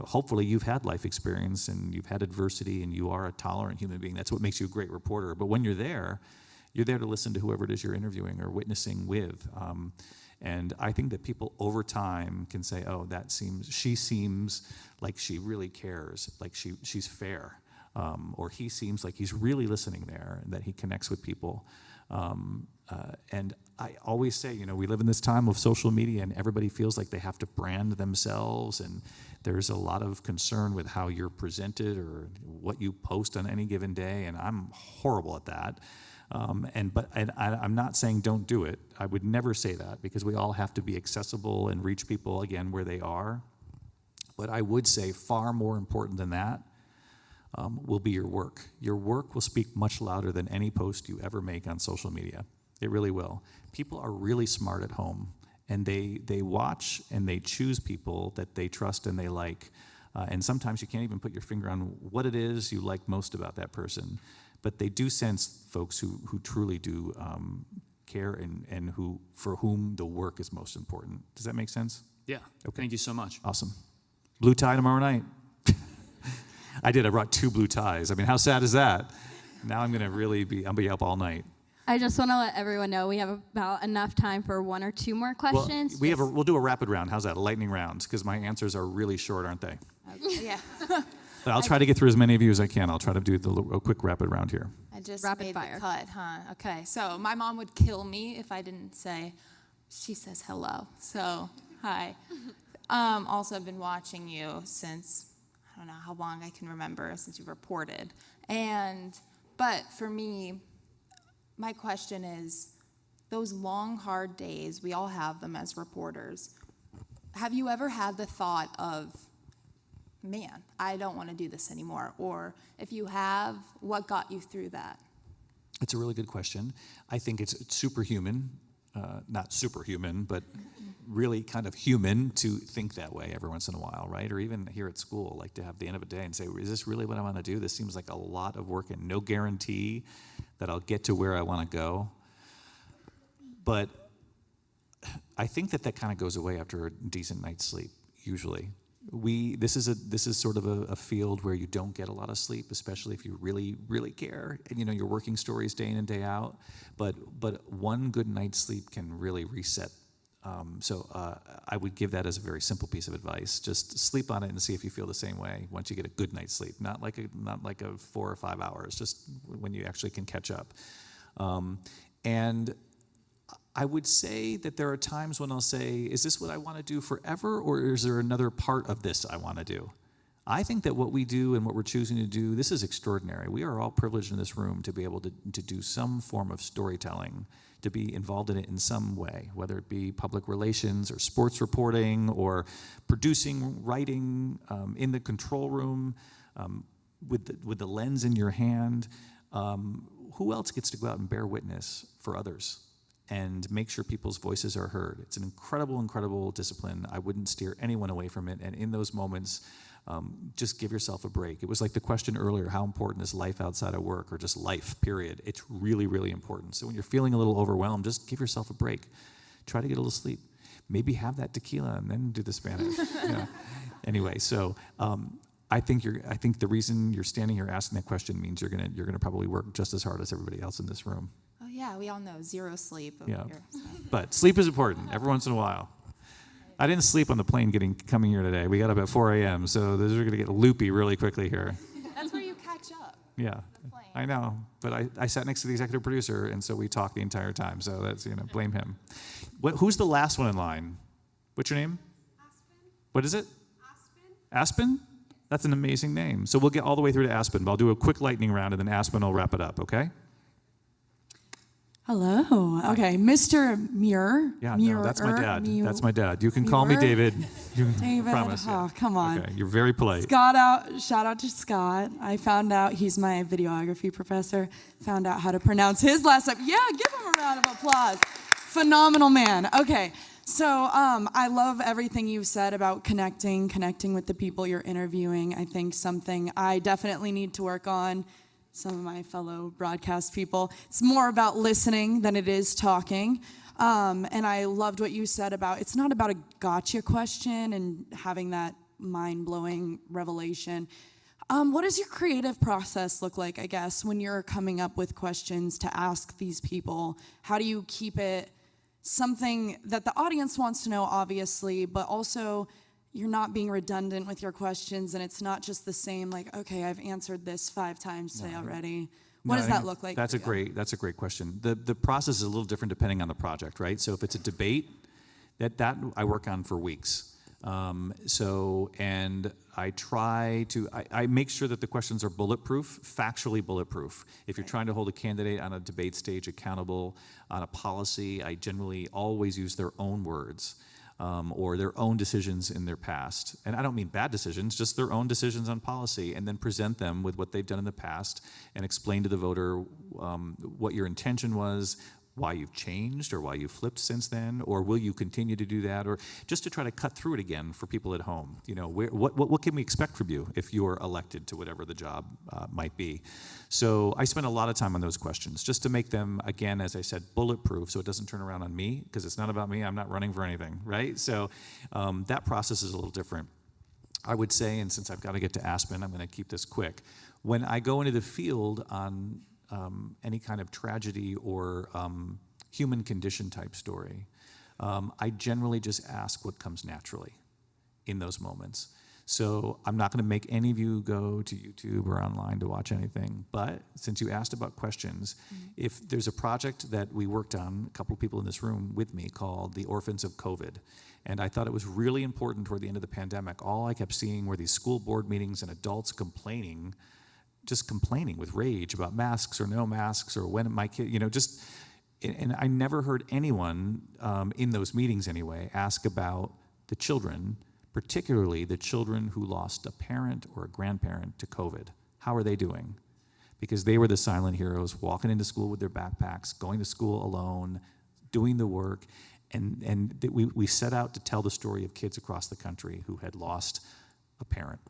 Hopefully you've had life experience and you've had adversity and you are a tolerant human being. That's what makes you a great reporter. But when you're there to listen to whoever it is you're interviewing or witnessing with. And I think that people over time can say, oh, she seems like she really cares, like she's fair. Or he seems like he's really listening there and that he connects with people. And I always say, we live in this time of social media and everybody feels like they have to brand themselves, and there's a lot of concern with how you're presented or what you post on any given day, and I'm horrible at that. I'm not saying don't do it. I would never say that, because we all have to be accessible and reach people, again, where they are. But I would say far more important than that will be your work. Your work will speak much louder than any post you ever make on social media. It really will. People are really smart at home, and they watch and they choose people that they trust and they like. And sometimes you can't even put your finger on what it is you like most about that person. But they do sense folks who truly do care and for whom the work is most important. Does that make sense? Yeah. Okay. Thank you so much. Awesome. Blue tie tomorrow night. I brought 2 blue ties. I mean, how sad is that? Now I'm going to I'll be up all night. I just want to let everyone know we have about enough time for 1 or 2 more questions. Well, we'll do a rapid round. How's that? A lightning round, because my answers are really short, aren't they? Yeah. But I'll try to get through as many of you as I can. I'll try to do a quick rapid round here. I just Rapid made fire. the cut, huh? Okay, so my mom would kill me if I didn't say, she says hello, so hi. Also, I've been watching you since, I don't know how long I can remember, since you've reported. But for me, my question is, those long, hard days, we all have them as reporters. Have you ever had the thought of, man, I don't want to do this anymore? Or if you have, what got you through that? It's a really good question. I think it's superhuman, not superhuman, but really kind of human to think that way every once in a while, right? Or even here at school, like to have the end of a day and say, is this really what I want to do? This seems like a lot of work and no guarantee that I'll get to where I want to go. But I think that kind of goes away after a decent night's sleep, usually. This is sort of a field where you don't get a lot of sleep, especially if you really, really care. And you're working stories day in and day out. But one good night's sleep can really reset. So I would give that as a very simple piece of advice. Just sleep on it and see if you feel the same way once you get a good night's sleep. Not like a 4 or 5 hours. Just when you actually can catch up. And I would say that there are times when I'll say, is this what I want to do forever, or is there another part of this I want to do? I think that what we do and what we're choosing to do, this is extraordinary. We are all privileged in this room to be able to do some form of storytelling, to be involved in it in some way, whether it be public relations or sports reporting or producing, writing in the control room with the lens in your hand. Who else gets to go out and bear witness for others and make sure people's voices are heard? It's an incredible, incredible discipline. I wouldn't steer anyone away from it. And in those moments, just give yourself a break. It was like the question earlier, how important is life outside of work, or just life, period? It's really, really important. So when you're feeling a little overwhelmed, just give yourself a break. Try to get a little sleep. Maybe have that tequila and then do the Spanish. Anyway, so I think the reason you're standing here asking that question means you're gonna probably work just as hard as everybody else in this room. Oh yeah, we all know, 0 sleep over here. So. But sleep is important every once in a while. I didn't sleep on the plane coming here today. We got up at 4 a.m., so those are going to get loopy really quickly here. That's where you catch up. Yeah, I know. But I sat next to the executive producer, and so we talked the entire time. So that's, blame him. Who's the last one in line? What's your name? Aspen. What is it? Aspen? That's an amazing name. So we'll get all the way through to Aspen, but I'll do a quick lightning round, and then Aspen will wrap it up, okay? Hello. Okay, Mr. Muir. Yeah, no, that's my dad. That's my dad. You can call me David. David. Promise. Oh, come on. Okay, you're very polite. Shout out to Scott. I found out he's my videography professor. Found out how to pronounce his last name. Yeah, give him a round of applause. Phenomenal man. Okay. So I love everything you've said about connecting with the people you're interviewing. I think something I definitely need to work on. Some of my fellow broadcast people. It's more about listening than it is talking. And I loved what you said about it's not about a gotcha question and having that mind-blowing revelation. What does your creative process look like, I guess, when you're coming up with questions to ask these people? How do you keep it something that the audience wants to know, obviously, but also you're not being redundant with your questions and it's not just the same, like, okay, I've answered this 5 times today already. What does that look like? That's a great question. The process is a little different depending on the project, right? So if it's a debate, that I work on for weeks. And I try to, I make sure that the questions are bulletproof, factually bulletproof. If you're trying to hold a candidate on a debate stage accountable on a policy, I generally always use their own words. Or their own decisions in their past. And I don't mean bad decisions, just their own decisions on policy, and then present them with what they've done in the past and explain to the voter what your intention was, why you've changed or why you flipped since then, or will you continue to do that, or just to try to cut through it again for people at home. You know, what can we expect from you if you're elected to whatever the job might be? So I spend a lot of time on those questions just to make them, again, as I said, bulletproof, so it doesn't turn around on me, because it's not about me. I'm not running for anything, right? So that process is a little different. I would say, and since I've got to get to Aspen, I'm going to keep this quick. When I go into the field on any kind of tragedy or human condition type story, I generally just ask what comes naturally in those moments. So I'm not going to make any of you go to YouTube or online to watch anything, but since you asked about questions, if there's a project that we worked on, a couple of people in this room with me, called The Orphans of COVID, and I thought it was really important toward the end of the pandemic. All I kept seeing were these school board meetings and adults complaining with rage about masks or no masks, or when my kid, and I never heard anyone in those meetings anyway ask about the children, particularly the children who lost a parent or a grandparent to COVID. How are they doing? Because they were the silent heroes, walking into school with their backpacks, going to school alone, doing the work, and we set out to tell the story of kids across the country who had lost a parent.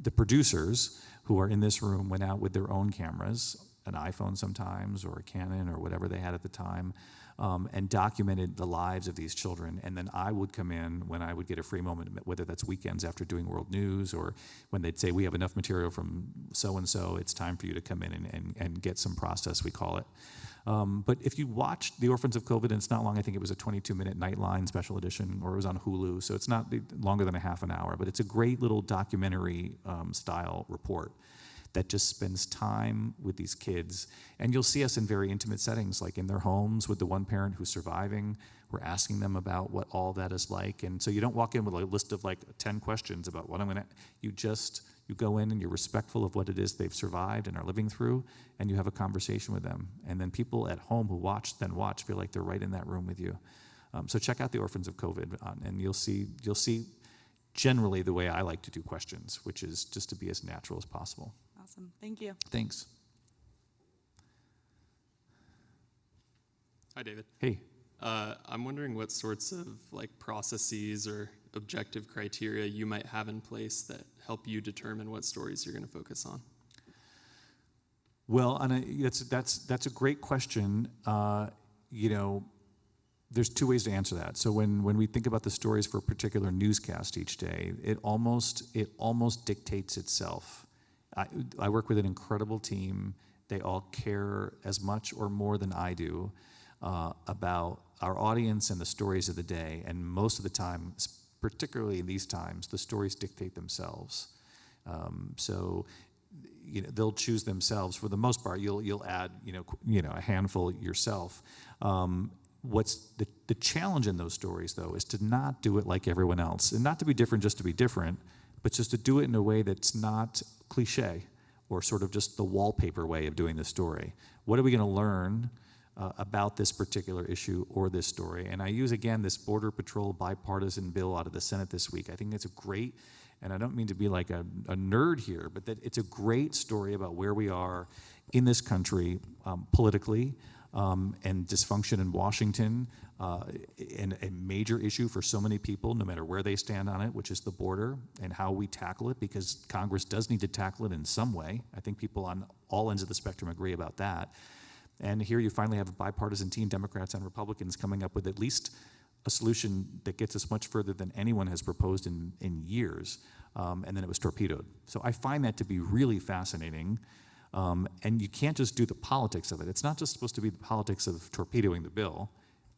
The producers who are in this room went out with their own cameras, an iPhone sometimes, or a Canon, or whatever they had at the time, and documented the lives of these children. And then I would come in when I would get a free moment, whether that's weekends after doing WorldNews, or when they'd say, we have enough material from so-and-so, it's time for you to come in and get some process, we call it. But if you watch The Orphans of COVID, and it's not long, I think it was a 22-minute Nightline special edition, or it was on Hulu, so it's not longer than a half an hour, but it's a great little documentary style report that just spends time with these kids. And you'll see us in very intimate settings, like in their homes with the one parent who's surviving. We're asking them about what all that is like. And so you don't walk in with a list of like 10 questions about what I'm gonna, you go in and you're respectful of what it is they've survived and are living through, and you have a conversation with them. And then people at home who watch feel like they're right in that room with you. So check out The Orphans of COVID, and you'll see generally the way I like to do questions, which is just to be as natural as possible. Awesome, thank you. Thanks. Hi, David. Hey. I'm wondering what sorts of processes or objective criteria you might have in place that help you determine what stories you're going to focus on. Well, that's a great question. There's 2 ways to answer that. So when we think about the stories for a particular newscast each day, it almost dictates itself. I work with an incredible team. They all care as much or more than I do about our audience and the stories of the day. And most of the time, particularly in these times, the stories dictate themselves. They'll choose themselves. For the most part, you'll add a handful yourself. What's the challenge in those stories, though, is to not do it like everyone else, and not to be different just to be different, but just to do it in a way that's not cliche or sort of just the wallpaper way of doing the story. What are we going to learn about this particular issue or this story? And I use, again, this Border Patrol bipartisan bill out of the Senate this week. I think it's a great, and I don't mean to be like a nerd here, but that it's a great story about where we are in this country politically, and dysfunction in Washington, and a major issue for so many people, no matter where they stand on it, which is the border, and how we tackle it, because Congress does need to tackle it in some way. I think people on all ends of the spectrum agree about that. And here you finally have a bipartisan team, Democrats and Republicans, coming up with at least a solution that gets us much further than anyone has proposed in years, and then it was torpedoed. So I find that to be really fascinating, and you can't just do the politics of it. It's not just supposed to be the politics of torpedoing the bill.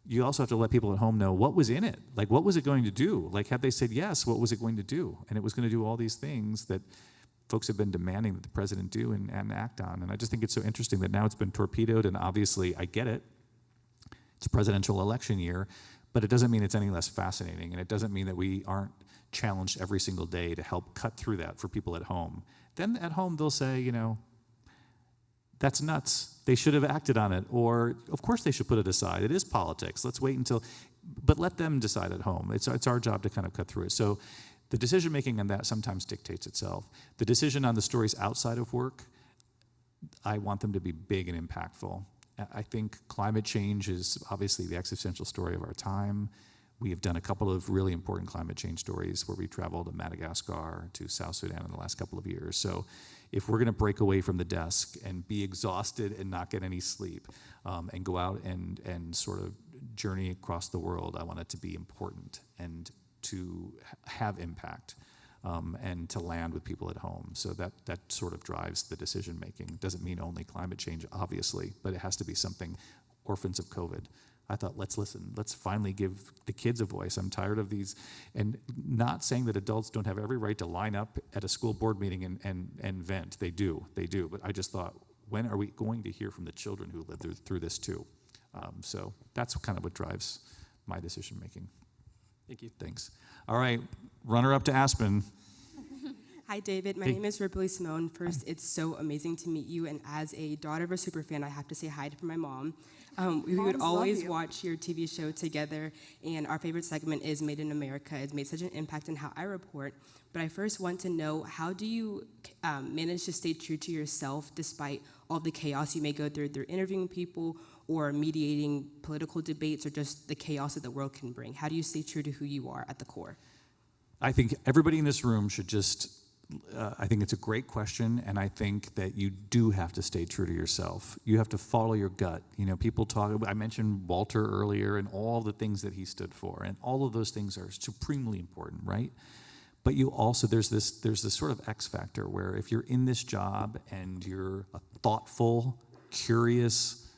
You also have to let people at home know what was in it. Like, what was it going to do? Like, had they said yes, what was it going to do? And it was going to do all these things that folks have been demanding that the president do and act on. And I just think it's so interesting that now it's been torpedoed, and obviously I get it. It's a presidential election year, but it doesn't mean it's any less fascinating, and it doesn't mean that we aren't challenged every single day to help cut through that for people at home. Then at home they'll say, you know, that's nuts. They should have acted on it, or of course they should put it aside. It is politics. Let's wait until, but let them decide at home. It's our job to kind of cut through it. So the decision making on that sometimes dictates itself. The decision on the stories outside of work, I want them to be big and impactful. I think climate change is obviously the existential story of our time. We have done a couple of really important climate change stories where we traveled to Madagascar, to South Sudan in the last couple of years. So if we're gonna break away from the desk and be exhausted and not get any sleep, and go out and sort of journey across the world, I want it to be important and to have impact, and to land with people at home. So that sort of drives the decision making. Doesn't mean only climate change, obviously, but it has to be something. Orphans of COVID. I thought, let's listen. Let's finally give the kids a voice. I'm tired of these, and not saying that adults don't have every right to line up at a school board meeting and vent. They do. But I just thought, when are we going to hear from the children who lived through this too? So that's kind of what drives my decision making. Thank you. Thanks. All right, runner up to Aspen. Hi, David. My name is Ripley Simone. First, it's so amazing to meet you, and as a daughter of a super fan, I have to say hi to my mom. We would always watch your TV show together, and our favorite segment is Made in America. It's made such an impact in how I report. But I first want to know, how do you manage to stay true to yourself despite all the chaos you may go through interviewing people or mediating political debates or just the chaos that the world can bring? How do you stay true to who you are at the core? I think everybody in this room should just, I think it's a great question, and I think that you do have to stay true to yourself. You have to follow your gut. You know, people talk, I mentioned Walter earlier and all the things that he stood for, and all of those things are supremely important, right? But you also, there's this sort of X factor where if you're in this job and you're a thoughtful, curious,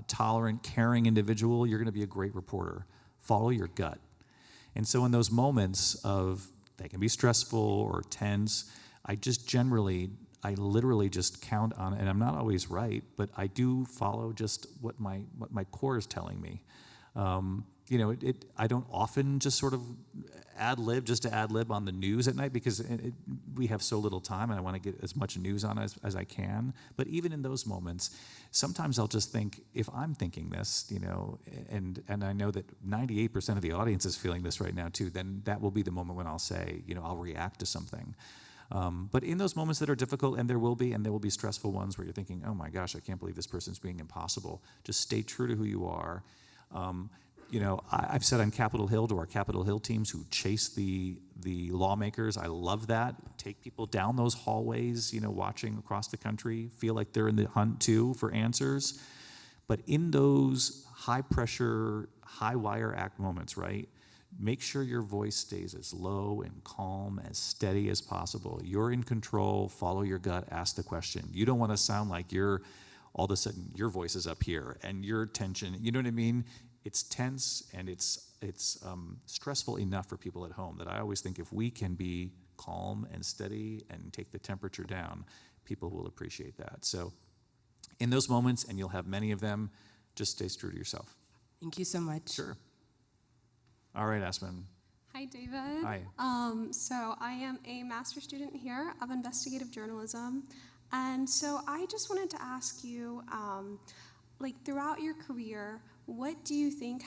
tolerant, caring individual, you're gonna be a great reporter. Follow your gut. And so in those moments of, they can be stressful or tense, I literally just count on, and I'm not always right, but I do follow just what my core is telling me. You know, I don't often just sort of ad-lib just to ad-lib on the news at night because we have so little time and I want to get as much news on as I can. But even in those moments, sometimes I'll just think, if I'm thinking this, you know, and I know that 98% of the audience is feeling this right now too, then that will be the moment when I'll say, you know, I'll react to something. But in those moments that are difficult, and there will be stressful ones where you're thinking, oh my gosh, I can't believe this person's being impossible. Just stay true to who you are. You know, I've said on Capitol Hill to our Capitol Hill teams who chase the lawmakers, I love that. Take people down those hallways, you know, watching across the country, feel like they're in the hunt too for answers. But in those high pressure, high wire act moments, right? Make sure your voice stays as low and calm, as steady as possible. You're in control, follow your gut, ask the question. You don't want to sound like you're, all of a sudden, your voice is up here and your tension, you know what I mean? It's tense and it's stressful enough for people at home that I always think if we can be calm and steady and take the temperature down, people will appreciate that. So in those moments, and you'll have many of them, just stay true to yourself. Thank you so much. Sure. All right, Aspen. Hi, David. Hi. So I am a master's student here of investigative journalism. And so I just wanted to ask you, like throughout your career, what do you think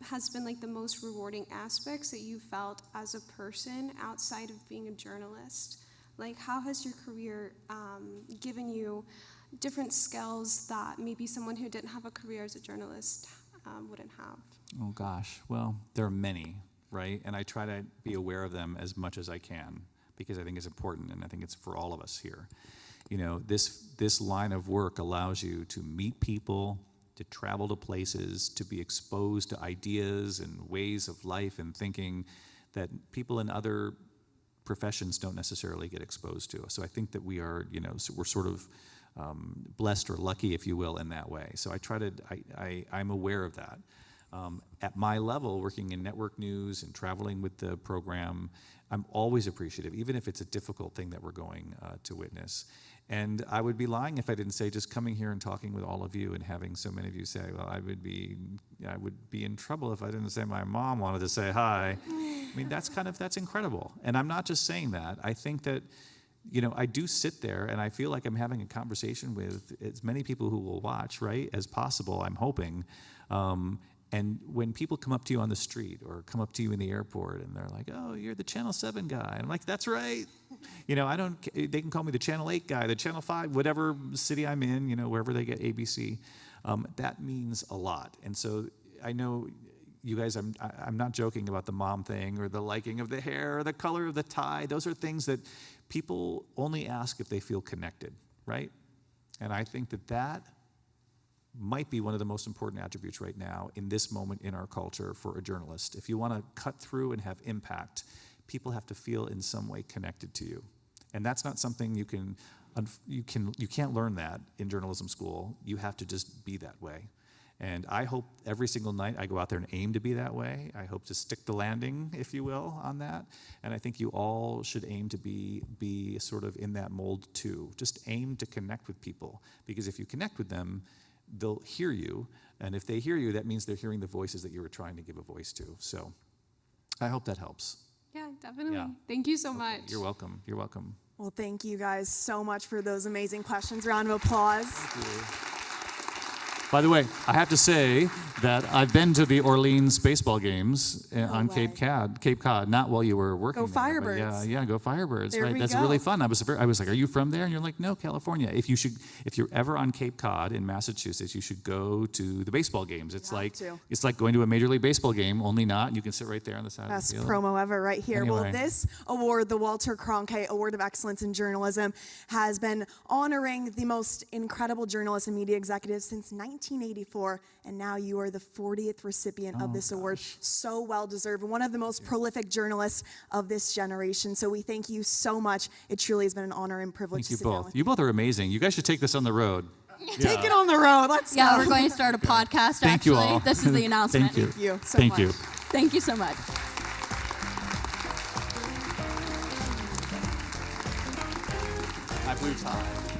has been like the most rewarding aspects that you felt as a person outside of being a journalist? Like how has your career given you different skills that maybe someone who didn't have a career as a journalist wouldn't have? Oh gosh, well, there are many, right? And I try to be aware of them as much as I can because I think it's important and I think it's for all of us here. this line of work allows you to meet people, to travel to places, to be exposed to ideas and ways of life and thinking that people in other professions don't necessarily get exposed to. So I think that we are, we're sort of blessed or lucky, if you will, in that way. So I'm aware of that. At my level, working in network news and traveling with the program, I'm always appreciative, even if it's a difficult thing that we're going to witness. And I would be lying if I didn't say just coming here and talking with all of you and having so many of you say, well, I would be in trouble if I didn't say my mom wanted to say hi. I mean, that's incredible. And I'm not just saying that. I think that, I do sit there and I feel like I'm having a conversation with as many people who will watch, right, as possible, I'm hoping. And when people come up to you on the street or come up to you in the airport and they're like, oh, you're the Channel 7 guy. And I'm like, that's right. They can call me the Channel 8 guy, the Channel 5, whatever city I'm in, wherever they get ABC. That means a lot. And so I know you guys, I'm not joking about the mom thing or the liking of the hair or the color of the tie. Those are things that people only ask if they feel connected, right? And I think that might be one of the most important attributes right now in this moment in our culture for a journalist. If you want to cut through and have impact, people have to feel in some way connected to you. And that's not something you can't learn that in journalism school. You have to just be that way. And I hope every single night I go out there and aim to be that way. I hope to stick the landing, if you will, on that. And I think you all should aim to be sort of in that mold too. Just aim to connect with people, because if you connect with them, they'll hear you, and if they hear you, that means they're hearing the voices that you were trying to give a voice to. So I hope that helps. Yeah, definitely. Yeah. Thank you so much. You're welcome. You're welcome. Well, thank you guys so much for those amazing questions. Round of applause. Thank you. By the way, I have to say that I've been to the Orleans baseball games on Cape Cod, not while you were working Go there, but Firebirds. yeah, go Firebirds. There Right, we that's go. really fun. I was like, are you from there? And you're like, no, California. If you're ever on Cape Cod in Massachusetts, you should go to the baseball games. It's like going to a Major League Baseball game, only not. And you can sit right there on the side Best of the field. promo ever right here. Well, Anyway. this award, the Walter Cronkite Award of Excellence in Journalism, has been honoring the most incredible journalists and media executives since 1984, and now you are the 40th recipient of this award. So well deserved. One of the most prolific journalists of this generation. So we thank you so much. It truly has been an honor and privilege Thank to you sit down both. with You both are amazing. You guys should take this on the road. Take it on the road. Let's go. Yeah, we're going to start a podcast, Thank you actually. all. This is the announcement. Thank you. Thank you so Thank much. you. Thank you so much. My blue tie.